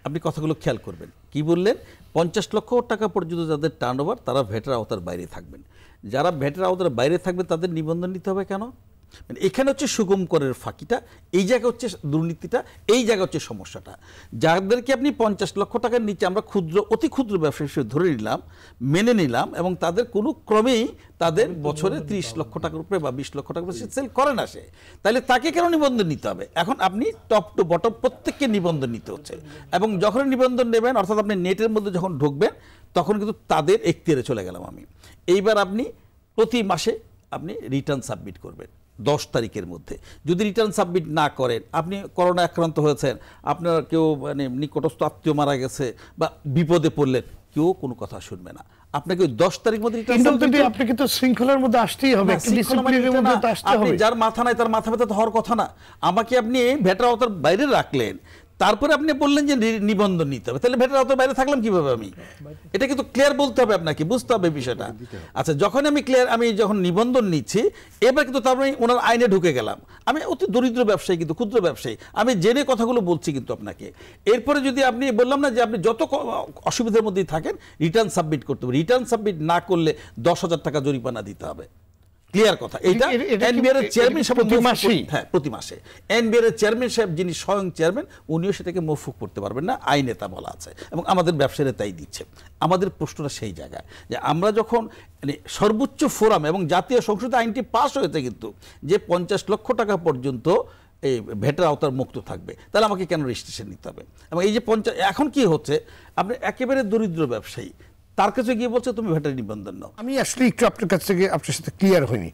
আপনি কথাগুলো খেয়াল করবেন। কি বললেন? 50 লক্ষ টাকা পর্যন্ত যাদের টার্নওভার তারা ভ্যাটের আওতার বাইরে থাকবেন। যারা ভ্যাটের আওতার বাইরে থাকবে তাদের নিবন্ধন নিতে হবে কেন? মানে এখানে হচ্ছে সুগম করের ফাঁকিটা, এই জায়গা হচ্ছে দুর্নীতিটা, এই জায়গা হচ্ছে সমস্যাটা। যাদেরকে আপনি 50 লক্ষ টাকার নিচে আমরা ক্ষুদ্র অতি ক্ষুদ্র ব্যবসা হিসেবে ধরে নিলাম, মেনে নিলাম, এবং তাদের কোনো ক্রমেই তাদের বছরে 30 লক্ষ টাকার উপরে বা 20 লক্ষ টাকার উপরে সেল করে না সে, তাহলে তাকে কেন নিবন্ধন নিতে হবে? এখন আপনি টপ টু বটম প্রত্যেককে নিবন্ধন নিতে হচ্ছে, এবং যখন নিবন্ধন নেবেন, অর্থাৎ আপনি নেটের মধ্যে যখন ঢুকবেন, তখন কিন্তু তাদের এখতিয়ারে চলে গেলাম আমি। এইবার আপনি প্রতি মাসে আপনি রিটার্ন সাবমিট করবেন 10 তারিখের মধ্যে। যদি রিটার্ন সাবমিট না করেন, আপনি করোনা আক্রান্ত হয়েছেন, আপনার কেউ মানে নিকটস্থ আত্মীয় মারা গেছে বা বিপদে পড়লেন, কেউ কোনো কথা শুনবে না। আপনাকে 10 তারিখ মধ্যে রিটার্ন সাবমিট, আপনাকে তো শৃঙ্খলার মধ্যে আসতেই হবে, ডিসিপ্লিনের মধ্যে তো আসতে হবে। যার মাথা নাই তার মাথা ব্যথা তো হওয়ার কথা না। আমাকে আপনি ভ্যাটের আওতার বাইরে রাখলেন, তারপরে আপনি বললেন যে নিবন্ধন নিতে হবে, তাহলে ভ্যাটের আওতার বাইরে থাকলাম কিভাবে আমি? এটা কিন্তু ক্লিয়ার বলতে হবে আপনাকে, বুঝতে হবে বিষয়টা। আচ্ছা, যখন আমি ক্লিয়ার, আমি যখন নিবন্ধন নিচ্ছি, এবার কিন্তু তারপরে ওনার আইনে ঢুকে গেলাম। আমি অতি দরিদ্র ব্যবসায়ী, কিন্তু ক্ষুদ্র ব্যবসায়ী, আমি জেনে কথাগুলো বলছি কিন্তু আপনাকে। এরপরে যদি আপনি বললাম না যে আপনি যত অসুবিধার মধ্যেই থাকেন রিটার্ন সাবমিট করতে হবে, রিটার্ন সাবমিট না করলে 10,000 টাকা জরিমানা দিতে হবে। ক্লিয়ার কথা। এইটা এনবিআর এর চেয়ারম্যান সাহেব প্রতি মাসে এনবিআর এর চেয়ারম্যান সাহেব, যিনি স্বয়ং চেয়ারম্যান, উনিও সেটাকে মৌকুফ করতে পারবেন না, আইনে তা বলা আছে, এবং আমাদের ব্যবসায়ীরা তাই দিচ্ছে। আমাদের প্রশ্নটা সেই জায়গায় যে আমরা যখন মানে সর্বোচ্চ ফোরাম এবং জাতীয় সংসদে আইনটি পাস হয়েছে কিন্তু, যে 50 লক্ষ টাকা পর্যন্ত এই ভ্যাটের আওতার মুক্ত থাকবে, তাহলে আমাকে কেন রেজিস্ট্রেশন নিতে হবে? এবং এই যে এখন কি হচ্ছে, আপনি একেবারে দরিদ্র ব্যবসায়ী, তার কাছে গিয়ে বলছে তুমি ভ্যাটের নিবন্ধন নাও। আমি আসলে একটু আপনার কাছ থেকে আপনার সাথে ক্লিয়ার হইনি।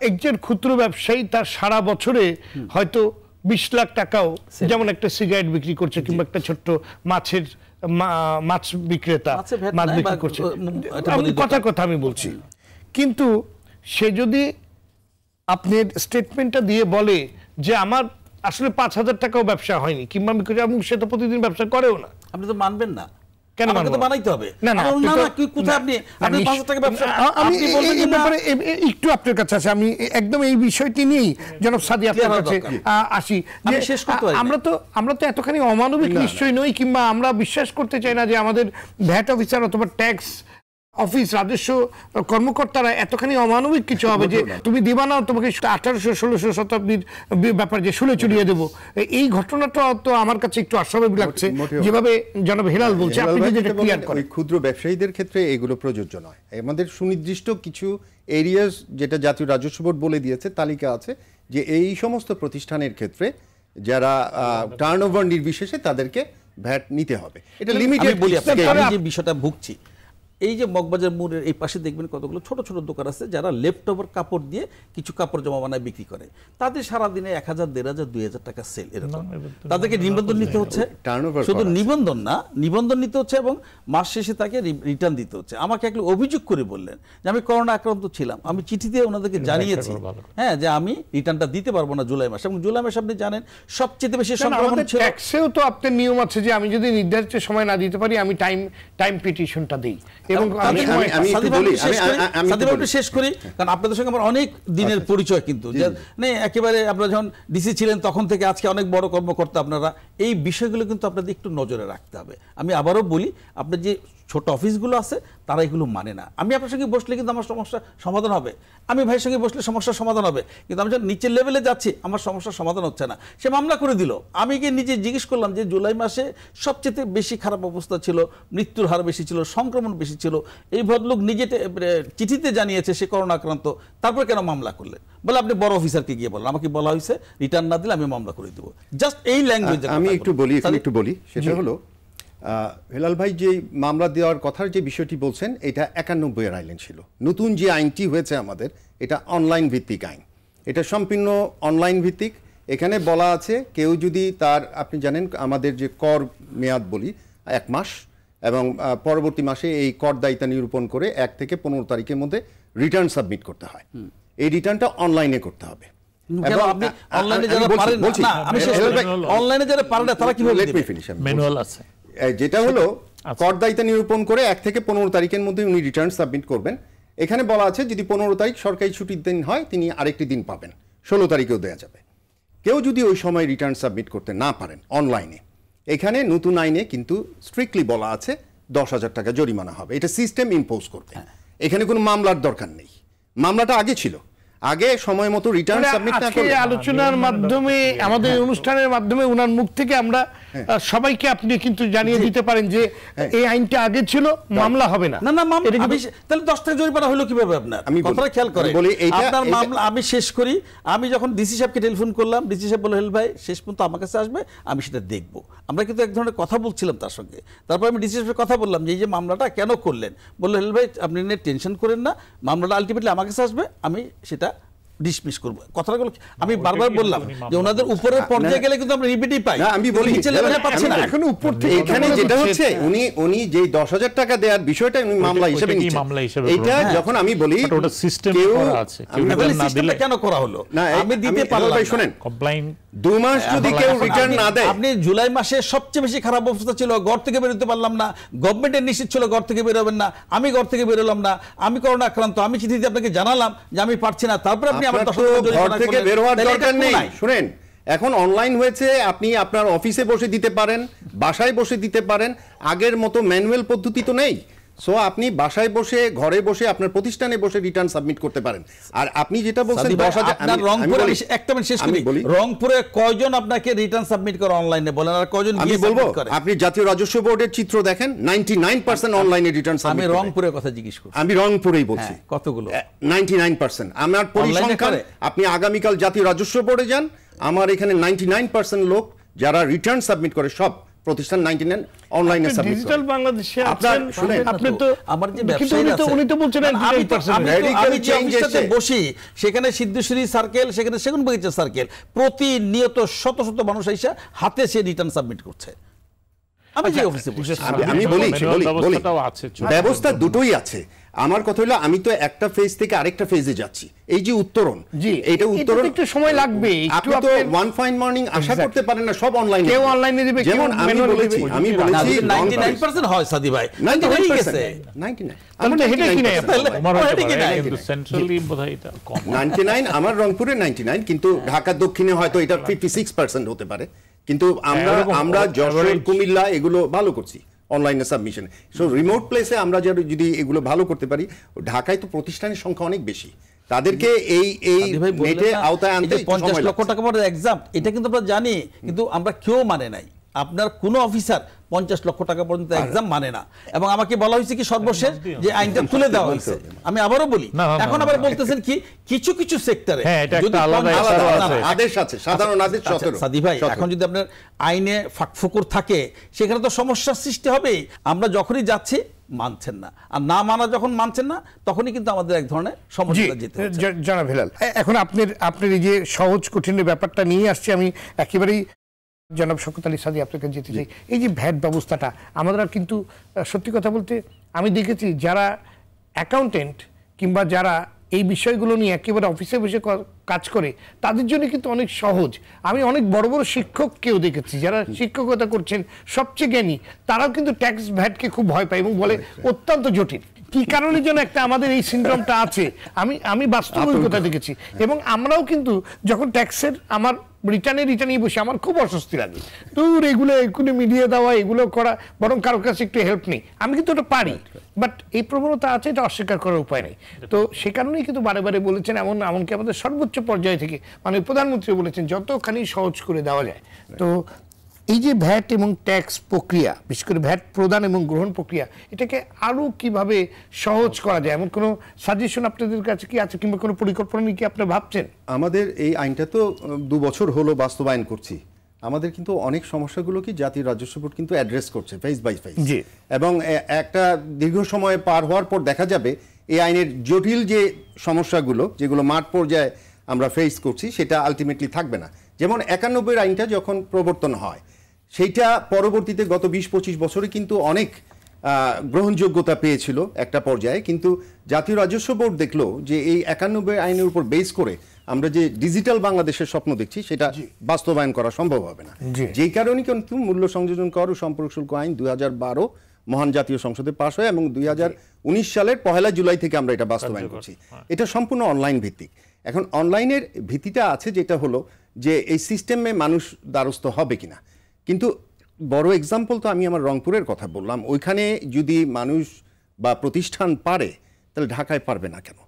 একজন ক্ষুদ্র ব্যবসায়ী তার সারা বছরে হয়তো 20 লাখ টাকাও, যেমন একটা সিগারেট বিক্রি করছে কিংবা একটা ছোট্ট মাছ বিক্রেতা মাছ বিক্রি করছে, কথা আমি বলছি, কিন্তু সে যদি আপনি স্টেটমেন্টটা দিয়ে বলে যে আসলে 5,000 টাকাও ব্যবসা হয়নি, কিংবা সে তো প্রতিদিন ব্যবসা করেও না। আপনি তো মানবেন না, কেন আমাকে তো বানাইতে হবে। না না, কোথায় আপনি 5,000 টাকা ব্যবসা, আমি একটু আপনার কাছে আসি, আমি একদম এই বিষয়টি নিয়েই জনাব সাদি আপনার কাছে আসি। আমরা তো এতখানি অমানবিক নিশ্চয়ই নই, কিংবা আমরা বিশ্বাস করতে চাই না যে আমাদের ভ্যাট অফিসার অথবা ট্যাক্স অফিস, রাজস্ব কর্মকর্তারা এতখানি অমানবিক কিছু হবে যে তুমি দিবা না, তোমাকে 1800-1600 শতাব্দীর ব্যাপার যে শুলে চড়িয়ে দেবো। এই ঘটনাটা তো আমার কাছে একটু অস্বাভাবিক লাগছে, যেভাবে জনাব হেলাল বলছে। আপনি যদি এটা ক্লিয়ার করেন। ক্ষুদ্র ব্যবসায়ীদের ক্ষেত্রে এগুলো প্রযোজ্য নয়। আমাদের সুনির্দিষ্ট কিছু এরিয়াস, যেটা জাতীয় রাজস্ব বোর্ড বলে দিয়েছে, তালিকা আছে যে এই সমস্ত প্রতিষ্ঠানের ক্ষেত্রে যারা টার্নওভার নির্বিশেষে তাদেরকে ভ্যাট নিতে হবে। এটা লিমিটেড। আমি যে বিষয়টা ভুগছি, এই যে মগবাজার মোড়ের এই পাশে দেখবেন কতগুলো ছোট ছোট দোকান আছে যারা লেফট ওভার কাপড় দিয়ে কিছু কাপড় জমা বানায় বিক্রি করে, তাদের সারাদিনে 1,000, 1,500, 2,000 টাকা সেল। এরকম তাদেরকে নিবন্ধন নিতে হচ্ছে, শুধু নিবন্ধন না, নিবন্ধন নিতে হচ্ছে এবং মাস শেষে তাকে রিটার্ন দিতে হচ্ছে। আমাকে একটু অভিযোগ করে বললেন যে আমি করোনা আক্রান্ত ছিলাম, আমি চিঠি দিয়ে ওনাদেরকে জানিয়েছি হ্যাঁ যে আমি রিটার্নটা দিতে পারবো না জুলাই মাসে, এবং জুলাই মাসে আপনি জানেন সবচেয়ে বেশি সংক্রমণ ছিল। ট্যাক্সেও তো আপনার নিয়ম আছে যে আমি যদি নির্ধারিত সময় না দিতে পারি আমি টাইম পিটিশনটা দিই। এবং শেষ করি, কারণ আপনাদের সঙ্গে আমার অনেক দিনের পরিচয়, কিন্তু একেবারে আপনারা যখন ডিসি ছিলেন তখন থেকে আজকে অনেক বড় কর্মকর্তা আপনারা, এই বিষয়গুলো কিন্তু আপনাদের একটু নজরে রাখতে হবে। আমি আবারও বলি, আপনার যে ছোট অফিসগুলো আছে তারা এগুলো মানে না। আমি আপনার সঙ্গে বসলে কিন্তু আমার সমস্যা সমাধান হবে, আমি ভাইয়ের সঙ্গে বসলে সমস্যার সমাধান হবে, কিন্তু আমি যখন নিচের লেভেলে যাচ্ছি আমার সমস্যার সমাধান হচ্ছে না। সে মামলা করে দিল। আমি গিয়ে নিজে জিজ্ঞেস করলাম যে জুলাই মাসে সবচেয়ে বেশি খারাপ অবস্থা ছিল, মৃত্যুর হার বেশি ছিল, সংক্রমণ বেশি ছিল, এই ভদ্রলোক নিজে চিঠিতে জানিয়েছে সে করোনা আক্রান্ত, তারপর কেন মামলা করলেন? বলে আপনি বড় অফিসারকে গিয়ে বলেন, আমাকে বলা হয়েছে রিটার্ন না দিলে আমি মামলা করে দেবো। জাস্ট এই ল্যাঙ্গুয়েজ আমি একটু বলি, সেটা হলো হেলাল ভাই যে মামলা দেওয়ার কথার যে বিষয়টি বলছেন, এটা 91-এর আইন ছিল। নতুন যে আইনটি হয়েছে আমাদের, এটা অনলাইন ভিত্তিক আইন, এটা সম্পূর্ণ অনলাইন ভিত্তিক। এখানে বলা আছে কেউ যদি তার, আপনি জানেন আমাদের যে কর মেয়াদ বলি 1 মাস, এবং পরবর্তী মাসে এই কর দায়িত্ব নিরূপণ করে 1 থেকে 15 তারিখের মধ্যে রিটার্ন সাবমিট করতে হয়। এই রিটার্নটা অনলাইনে করতে হবে। যেটা হলো কর দায়িত্ব নিরূপণ করে 1 থেকে 15 তারিখের মধ্যে উনি রিটার্ন সাবমিট করবেন। এখানে বলা আছে যদি 15 তারিখ সরকারি ছুটির দিন হয় তিনি আরেকটি দিন পাবেন, 16 তারিখেও দেওয়া যাবে। কেউ যদি ওই সময় রিটার্ন সাবমিট করতে না পারেন অনলাইনে, এখানে নতুন আইনে কিন্তু স্ট্রিক্টলি বলা আছে 10,000 টাকা জরিমানা হবে। এটা সিস্টেম ইম্পোজ করবে, এখানে কোনো মামলার দরকার নেই। মামলাটা আগে ছিল, আগে সময় মতো রিটার্ন সাবমিট না করলে। আলোচনার মাধ্যমে, আমাদের অনুষ্ঠানের মাধ্যমে ওনার মুখ থেকে আমরা সবাইকে আপনি কিন্তু জানিয়ে দিতে পারেন যে এই আইনটা আগে ছিল, মামলা হবে না। না না, তাহলে 10 টাকা জরিমানা হলো কিভাবে? আপনার কথাটা খেয়াল করেন। আপনার মামলা আমি শেষ করি। আমি যখন ডিসি সাহেবকে টেলিফোন করলাম, ডিসি সাহেব বলল হেল ভাই শেষ পর্যন্ত আমার কাছে আসবে, আমি সেটা দেখব। আমরা কিন্তু এক ধরনের কথা বলছিলাম তার সঙ্গে। তারপর আমি ডিসি সাহেবের কথা বললাম যে এই যে মামলাটা কেন করলেন, বললো হেল ভাই আপনি নিয়ে টেনশন করেন না, মামলাটা আলটিমেটলি আমার কাছে আসবে, আমি সেটা ডিসমিস করব। কথাগুলো আমি বারবার বললাম যে ওনাদের উপরের পর্যায়ে গেলে কিন্তু আমরা রিপিটই পাই। আমি বলি নিচে লেভেলে পাচ্ছি না। এখন উপর থেকে এখানে যেটা হচ্ছে উনি যে 10,000 টাকা দেওয়ার বিষয়টা উনি মামলা হিসেবে নিচ্ছেন। এটা যখন আমি বলি ওটা সিস্টেম করা আছে, না দিলে কেন করা হলো? আমি দিতে পারলাম না। শুনেন, কমপ্লাইন 2 মাস যদি কেউ রিটার্ন না দেয়, আপনি জুলাই মাসে সবচেয়ে বেশি খারাপ অবস্থা ছিল, ঘর থেকে বের হতে পারলাম না, গভর্নমেন্টের নিশ্চিত ছিল ঘর থেকে বের হবেন না, আমি ঘর থেকে বের হলাম না, আমি করোনা আক্রান্ত, আমি চিঠি দিয়ে আপনাকে জানালাম যে আমি পারছি না, তারপর আপনি আমার ঘর থেকে বের হওয়ার দরকার নেই। শুনেন, এখন অনলাইন হয়েছে, আপনি আপনার অফিসে বসে দিতে পারেন, বাসায় বসে দিতে পারেন। আগের মতো ম্যানুয়াল পদ্ধতি তো নেই। সো আপনি বাসায় বসে, ঘরে বসে, আপনার প্রতিষ্ঠানে বসে রিটার্ন সাবমিট করতে পারেন। আর আপনি যেটা বলছেন 10,000, রংপুরে একটা মিনিট শেষ করি, রংপুরে কয়জন আপনাকে রিটার্ন সাবমিট করে অনলাইনে বলেন, আর কয়জন গিয়ে সাবমিট করে? আপনি জাতীয় রাজস্ব বোর্ডের চিত্র দেখেন, 99% অনলাইনে রিটার্ন সাবমিট। আমি রংপুরের কথা জিজ্ঞেস করছি। আমি রংপুরেই বলছি। কতগুলো? 99%। আমার পরিসংখ্যান, আপনি আগামীকাল জাতীয় রাজস্ব বোর্ডে যান, আমার এখানে 99% লোক যারা রিটার্ন সাবমিট করে, সব প্রতিষ্ঠান 99 অনলাইনে সাবমিট করে। ডিজিটাল বাংলাদেশে আছেন আপনি তো, আমার যে ব্যবসায়ী আছে উনি তো বলছেন 98%। আমি যে অফিসটাতে বসি সেখানে সিদ্ধেশ্বরী সার্কেল, সেখানে সেগুনবাগিচা সার্কেল, প্রতিনিয়ত শত শত মানুষ এসে হাতে সে রিটার্ন সাবমিট করছে। আমি যে অফিসে বসি, আমি বলি ব্যবস্থা দুটোই আছে। আমার কথা হলো আমি তো একটা ফেজ থেকে আরেকটা ফেজে যাচ্ছি, এই যে উত্তরণ, এইটা উত্তরণ একটু সময় লাগবে। আপনি তো ওয়ান ফাইন মর্নিং আশা করতে পারেন না সব অনলাইনে, কেউ অনলাইনে দিবে, যেমন আমি বলেছি 99% হয় সাদি ভাই, 99% 99 আমার রংপুরে 99, কিন্তু ঢাকা দক্ষিণে হয়তো এটা 56% হতে পারে, কিন্তু আমরা যশোর কুমিল্লা এগুলো ভালো করছি অনলাইনে সাবমিশন। সো রিমোট প্লেসে আমরা যদি এগুলো ভালো করতে পারি, ঢাকায় তো প্রতিষ্ঠানের সংখ্যা অনেক বেশি, তাদেরকে এই নেটে আওতায় আনতে 50 লক্ষ টাকা পরে এক্সাম, এটা কিন্তু আমরা জানি, কিন্তু আমরা কেউ মানে নাই। আপনার কোন অফিসার 50 লক্ষ টাকা পর্যন্ত এক্সাম মানে না, এবং আমাকে বলা হয়েছে কি সর্বশেষ যে আইনটা তুলে দেওয়া হয়েছে। আমি আবারও বলি, এখন আবার বলতেছেন কি কিছু কিছু সেক্টরে আদেশ আছে, সাধারণ আদেশ 17। সাদি ভাই, এখন যদি আপনার আইনে ফাঁকফোকর থাকে সেখানে তো সমস্যার সৃষ্টি হবে। আমরা যখনই যাচ্ছি মানছেন না, আর না মানা যখন মানছেন না তখনই কিন্তু আমাদের এক ধরনের সমস্যা যেতে হচ্ছে। জনাব হেলাল, এখন আপনার এই যে সহজ কঠিনের ব্যাপারটা নিয়ে আসছি, আমি একেবারেই জনাব শওকত আলী সাদি আপনাকে যেতে চাই। এই যে ভ্যাট ব্যবস্থাটা আমাদের কিন্তু সত্যি কথা বলতে আমি দেখেছি যারা অ্যাকাউন্টেন্ট কিংবা যারা এই বিষয়গুলো নিয়ে একেবারে অফিসে বসে কাজ করে তাদের জন্য কিন্তু অনেক সহজ। আমি অনেক বড় বড় শিক্ষককেও দেখেছি যারা শিক্ষকতা করছেন, সবচেয়ে জ্ঞানী, তারাও কিন্তু ট্যাক্স ভ্যাটকে খুব ভয় পায় এবং বলে অত্যন্ত জটিল। কি কারণে যেন একটা আমাদের এই সিনড্রোমটা আছে, আমি বাস্তব অভিজ্ঞতা দেখেছি। এবং আমরাও কিন্তু যখন ট্যাক্সের আমার রিটার্নে বসে আমার খুব অস্বস্তি লাগে, দূর এগুলো মিলিয়ে দেওয়া, এগুলো করা, বরং কারোর কাছে একটু হেল্প নেই। আমি কিন্তু ওটা পারি, বাট এই প্রবণতা আছে, এটা অস্বীকার করার উপায় নেই। তো সে কারণেই কিন্তু বারে বারে বলেছেন, এমনকি আমাদের সর্বোচ্চ পর্যায়ে থেকে মানে প্রধানমন্ত্রী বলেছেন যতখানি সহজ করে দেওয়া যায়। তো এই যে ভ্যাট এবং ট্যাক্স প্রক্রিয়া, বিশেষ করে ভ্যাট প্রদান এবং গ্রহণ প্রক্রিয়া, এটাকে আরও কিভাবে সহজ করা যায়, এমন কোনো সাজেশন আপনাদের কাছে কি আছে, কিংবা কোনো পরিকল্পনা নিয়ে কি আপনারা ভাবছেন? আমাদের এই আইনটা তো 2 বছর হলো বাস্তবায়ন করছি, আমাদের কিন্তু অনেক সমস্যাগুলো কি জাতীয় রাজস্ব বোর্ড কিন্তু অ্যাড্রেস করছে ফেজ বাই ফেজ, এবং একটা দীর্ঘ সময় পার হওয়ার পর দেখা যাবে এই আইনের জটিল যে সমস্যাগুলো যেগুলো মাঠ পর্যায়ে আমরা ফেস করছি সেটা আলটিমেটলি থাকবে না। যেমন 91 আইনটা যখন প্রবর্তন হয় সেইটা পরবর্তীতে গত 20-25 বছরে কিন্তু অনেক গ্রহণযোগ্যতা পেয়েছিল একটা পর্যায়ে, কিন্তু জাতীয় রাজস্ব বোর্ড দেখলো যে এই 91 আইনের উপর বেস করে আমরা যে ডিজিটাল বাংলাদেশের স্বপ্ন দেখছি সেটা বাস্তবায়ন করা সম্ভব হবে না। যেই কারণে কিন্তু মূল্য সংযোজন কর ও সম্পর্ক শুল্ক আইন 2012 মহান জাতীয় সংসদে পাশ হয় এবং 2019 সালের 1 জুলাই থেকে আমরা এটা বাস্তবায়ন করছি। এটা সম্পূর্ণ অনলাইন ভিত্তিক। এখন অনলাইনের ভিত্তিটা আছে যেটা হলো যে এই সিস্টেমে মানুষ দ্বারস্থ হবে কিনা, কিন্তু বড় এক্সাম্পল তো আমি আমার রংপুরের কথা বললাম, ওইখানে যদি মানুষ বা প্রতিষ্ঠান পারে তাহলে ঢাকায় পারবে না কেন?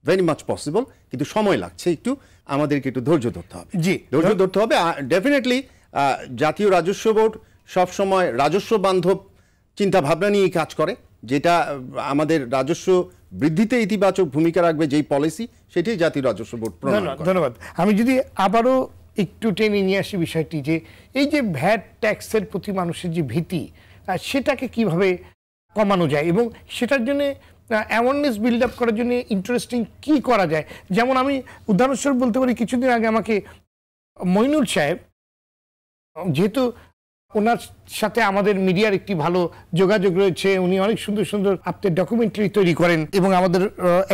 ভেরি মাচ পসিবল, কিন্তু সময় লাগছে, একটু আমাদেরকে একটু ধৈর্য ধরতে হবে। ধৈর্য ধরতে হবে। ডেফিনেটলি জাতীয় রাজস্ব বোর্ড সবসময় রাজস্ব বান্ধব চিন্তা ভাবনা নিয়ে কাজ করে, যেটা আমাদের রাজস্ব বৃদ্ধিতে ইতিবাচক ভূমিকা রাখবে, যেই পলিসি সেটাই জাতীয় রাজস্ব বোর্ড প্রণয়ন করে। ধন্যবাদ। আমি যদি আবারও একটু টেনে নিয়ে আসি বিষয়টি, যে এই যে ভ্যাট ট্যাক্সের প্রতি মানুষের যে ভীতি, সেটাকে কিভাবে কমানো যায় এবং সেটার জন্য অ্যাওয়ারনেস বিল্ড আপ করার জন্য ইন্টারেস্টিং কি করা যায়। যেমন আমি উদাহরণস্বরূপ বলতে পারি, কিছুদিন আগে আমাকে মইনুল সাহেব, যেহেতু ওনার সাথে আমাদের মিডিয়ার একটি ভালো যোগাযোগ রয়েছে, উনি অনেক সুন্দর সুন্দর আপনার ডকুমেন্টারি তৈরি করেন এবং আমাদের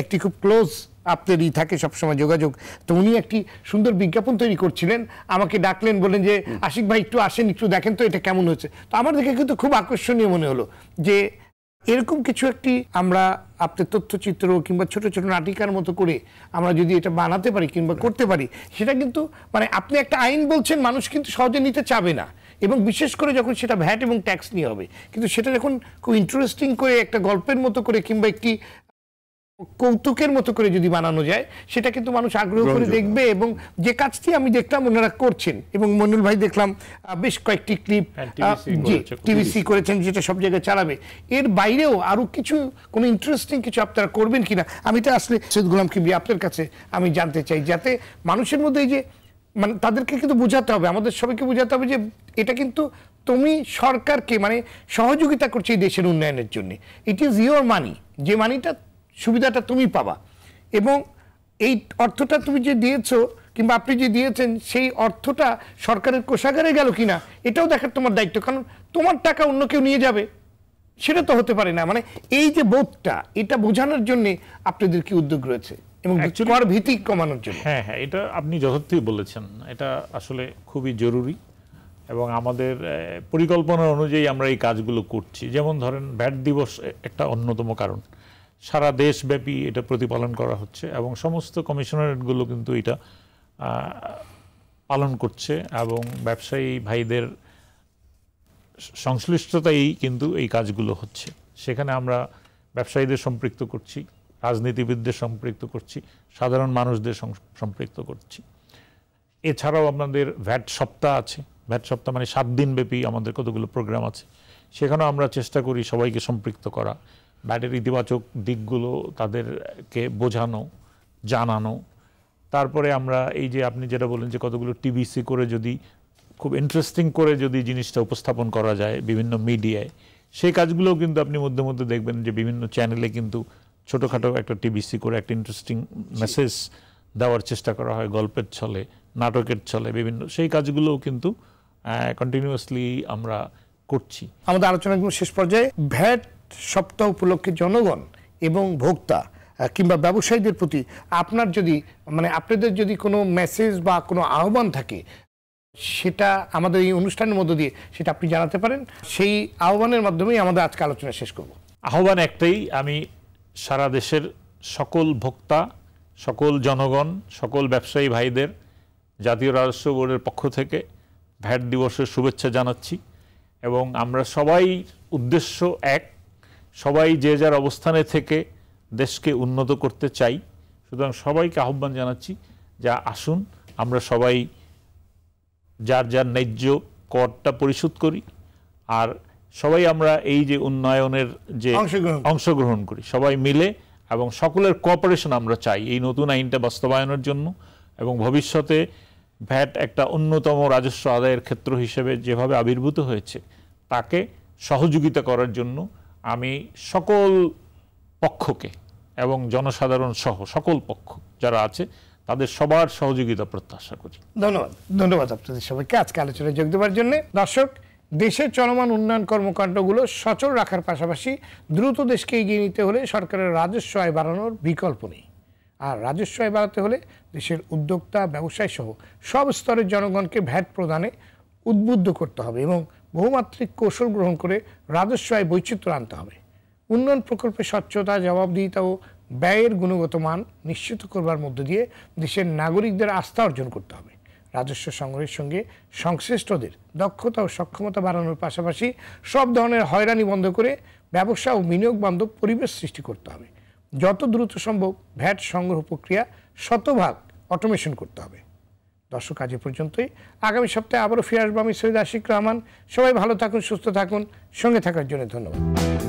একটি খুব ক্লোজ আপনার থাকে সবসময় যোগাযোগ, তো উনি একটি সুন্দর বিজ্ঞাপন তৈরি করছিলেন, আমাকে ডাকলেন, বললেন যে আশিক ভাই একটু আসেন, একটু দেখেন তো এটা কেমন হয়েছে। তো আমার দেখে কিন্তু খুব আকর্ষণীয় মনে হলো যে এরকম কিছু একটি আমরা আপনার তথ্যচিত্র কিংবা ছোট ছোট নাটিকার মতো করে আমরা যদি এটা বানাতে পারি কিংবা করতে পারি, সেটা কিন্তু মানে আপনি একটা আইন বলছেন, মানুষ কিন্তু সহজে নিতে চাবে না, এবং বিশেষ করে যখন সেটা ভ্যাট এবং ট্যাক্স নিয়ে হবে, কিন্তু সেটা যখন খুব ইন্টারেস্টিং করে একটা গল্পের মতো করে কিংবা একটি কৌতুকের মতো করে যদি বানানো যায়, সেটা কিন্তু মানুষ আগ্রহ করে দেখবে। এবং যে কাজটি আমি দেখলাম ওনারা করছেন, এবং মনুল ভাই দেখলাম বেশ কয়েকটি ক্লিপ টিভিসি করেছেন, যেটা সব জায়গায় চালাবে। এর বাইরেও আরো কিছু কোনো ইন্টারেস্টিং কিছু আপনারা করবেন কিনা, আমি তো আসলে সৈয়দ গোলাম কিবরিয়া আপনার কাছে আমি জানতে চাই, যাতে মানুষের মধ্যে এই যে মানে তাদেরকে কিন্তু বোঝাতে হবে, আমাদের সবাইকে বোঝাতে হবে যে এটা কিন্তু তুমি সরকারকে মানে সহযোগিতা করছে এই দেশের উন্নয়নের জন্য, ইট ইজ ইয়োর মানি, যে মানিটা সুবিধাটা তুমি পাবা, এবং এই অর্থটা তুমি যে দিয়েছো কিংবা আপনি যে দিয়েছেন সেই অর্থটা সরকারের কোষাগারে গেল কিনা এটাও দেখার তোমার দায়িত্ব, কারণ তোমার টাকা অন্য কেউ নিয়ে যাবে, সেটা তো হতে পারে না। মানে এই যে বোধটা, এটা বোঝানোর জন্য আপনাদের কি উদ্যোগ রয়েছে এবং কর ভীতি কমানোর জন্য? হ্যাঁ, এটা আপনি যথার্থই বলেছেন, এটা আসলে খুবই জরুরি এবং আমাদের পরিকল্পনা অনুযায়ী আমরা এই কাজগুলো করছি। যেমন ধরেন ভ্যাট দিবস একটা অন্যতম কারণ, সারা দেশব্যাপী এটা প্রতিপালন করা হচ্ছে এবং সমস্ত কমিশনারেটগুলো কিন্তু এটা পালন করছে এবং ব্যবসায়ী ভাইদের সংশ্লিষ্টতাই কিন্তু এই কাজগুলো হচ্ছে। সেখানে আমরা ব্যবসায়ীদের সম্পৃক্ত করছি, রাজনীতিবিদদের সম্পৃক্ত করছি, সাধারণ মানুষদের সম্পৃক্ত করছি। এছাড়াও আপনাদের ভ্যাট সপ্তাহ আছে, ভ্যাট সপ্তাহ মানে 7 দিন ব্যাপী আমাদের কতগুলো প্রোগ্রাম আছে, সেখানেও আমরা চেষ্টা করি সবাইকে সম্পৃক্ত করা, ভ্যাটের ইতিবাচক দিকগুলো তাদেরকে বোঝানো, জানানো। তারপরে আমরা এই যে আপনি যেটা বললেন যে কতগুলো টিভিসি করে যদি খুব ইন্টারেস্টিং করে যদি জিনিসটা উপস্থাপন করা যায় বিভিন্ন মিডিয়ায়, সেই কাজগুলোও কিন্তু আপনি মধ্যে মধ্যে দেখবেন যে বিভিন্ন চ্যানেলে কিন্তু ছোটোখাটো একটা টিভিসি করে একটা ইন্টারেস্টিং মেসেজ দেওয়ার চেষ্টা করা হয়, গল্পের ছলে, নাটকের ছলে বিভিন্ন, সেই কাজগুলোও কিন্তু কন্টিনিউয়াসলি আমরা করছি। আমাদের আলোচনাগুলো শেষ পর্যায়ে ভ্যাট সপ্তাহ উপলক্ষে জনগণ এবং ভোক্তা কিংবা ব্যবসায়ীদের প্রতি আপনার যদি মানে আপনাদের যদি কোনো মেসেজ বা কোনো আহ্বান থাকে, সেটা আমাদের এই অনুষ্ঠানের মধ্য দিয়ে সেটা আপনি জানাতে পারেন। সেই আহ্বানের মাধ্যমেই আমাদের আজকে আলোচনা শেষ করব। আহ্বান একটাই, আমি সারা দেশের সকল ভোক্তা, সকল জনগণ, সকল ব্যবসায়ী ভাইদের জাতীয় রাজস্ব বোর্ডের পক্ষ থেকে ভ্যাট দিবসের শুভেচ্ছা জানাচ্ছি এবং আমরা সবাই উদ্দেশ্য এক, সবাই যে যার অবস্থানে থেকে দেশকে উন্নত করতে চাই। সুতরাং সবাইকে আহ্বান জানাচ্ছি যা আসুন আমরা সবাই যার যার ন্যায্য করটা পরিশোধ করি আর সবাই আমরা এই যে উন্নয়নের যে অংশগ্রহণ করি সবাই মিলে এবং সকলের কোঅপারেশন আমরা চাই এই নতুন আইনটা বাস্তবায়নের জন্য এবং ভবিষ্যতে ভ্যাট একটা অন্যতম রাজস্ব আদায়ের ক্ষেত্র হিসেবে যেভাবে আবির্ভূত হয়েছে তাকে সহযোগিতা করার জন্য আমি সকল পক্ষকে এবং জনসাধারণ সহ সকল পক্ষ যারা আছে তাদের সবার সহযোগিতা প্রত্যাশা করি। ধন্যবাদ আপনাদের সবাইকে আজকে আলোচনায় যোগ দেওয়ার জন্য। দর্শক, দেশের চলমান উন্নয়ন কর্মকাণ্ডগুলো সচল রাখার পাশাপাশি দ্রুত দেশকে এগিয়ে নিতে হলে সরকারের রাজস্ব আয় বাড়ানোর বিকল্প নেই। আর রাজস্ব আয় বাড়াতে হলে দেশের উদ্যোক্তা, ব্যবসায়ী সহ সব স্তরের জনগণকে ভ্যাট প্রদানে উদ্বুদ্ধ করতে হবে এবং বহুমাত্রিক কৌশল গ্রহণ করে রাজস্ব আয় বৈচিত্র্য আনতে হবে। উন্নয়ন প্রকল্পে স্বচ্ছতা, জবাবদিহিতা ও ব্যয়ের গুণগত মান নিশ্চিত করবার মধ্য দিয়ে দেশের নাগরিকদের আস্থা অর্জন করতে হবে। রাজস্ব সংগ্রহের সঙ্গে সংশ্লিষ্টদের দক্ষতা ও সক্ষমতা বাড়ানোর পাশাপাশি সব ধরনের হয়রানি বন্ধ করে ব্যবসা ও বিনিয়োগ বান্ধব পরিবেশ সৃষ্টি করতে হবে। যত দ্রুত সম্ভব ভ্যাট সংগ্রহ প্রক্রিয়া শতভাগ অটোমেশন করতে হবে। দর্শক, আজ এ পর্যন্তই। আগামী সপ্তাহে আবারও ফিরে আসবো আমি সৈয়দ আশিক রহমান। সবাই ভালো থাকুন, সুস্থ থাকুন, সঙ্গে থাকার জন্য ধন্যবাদ।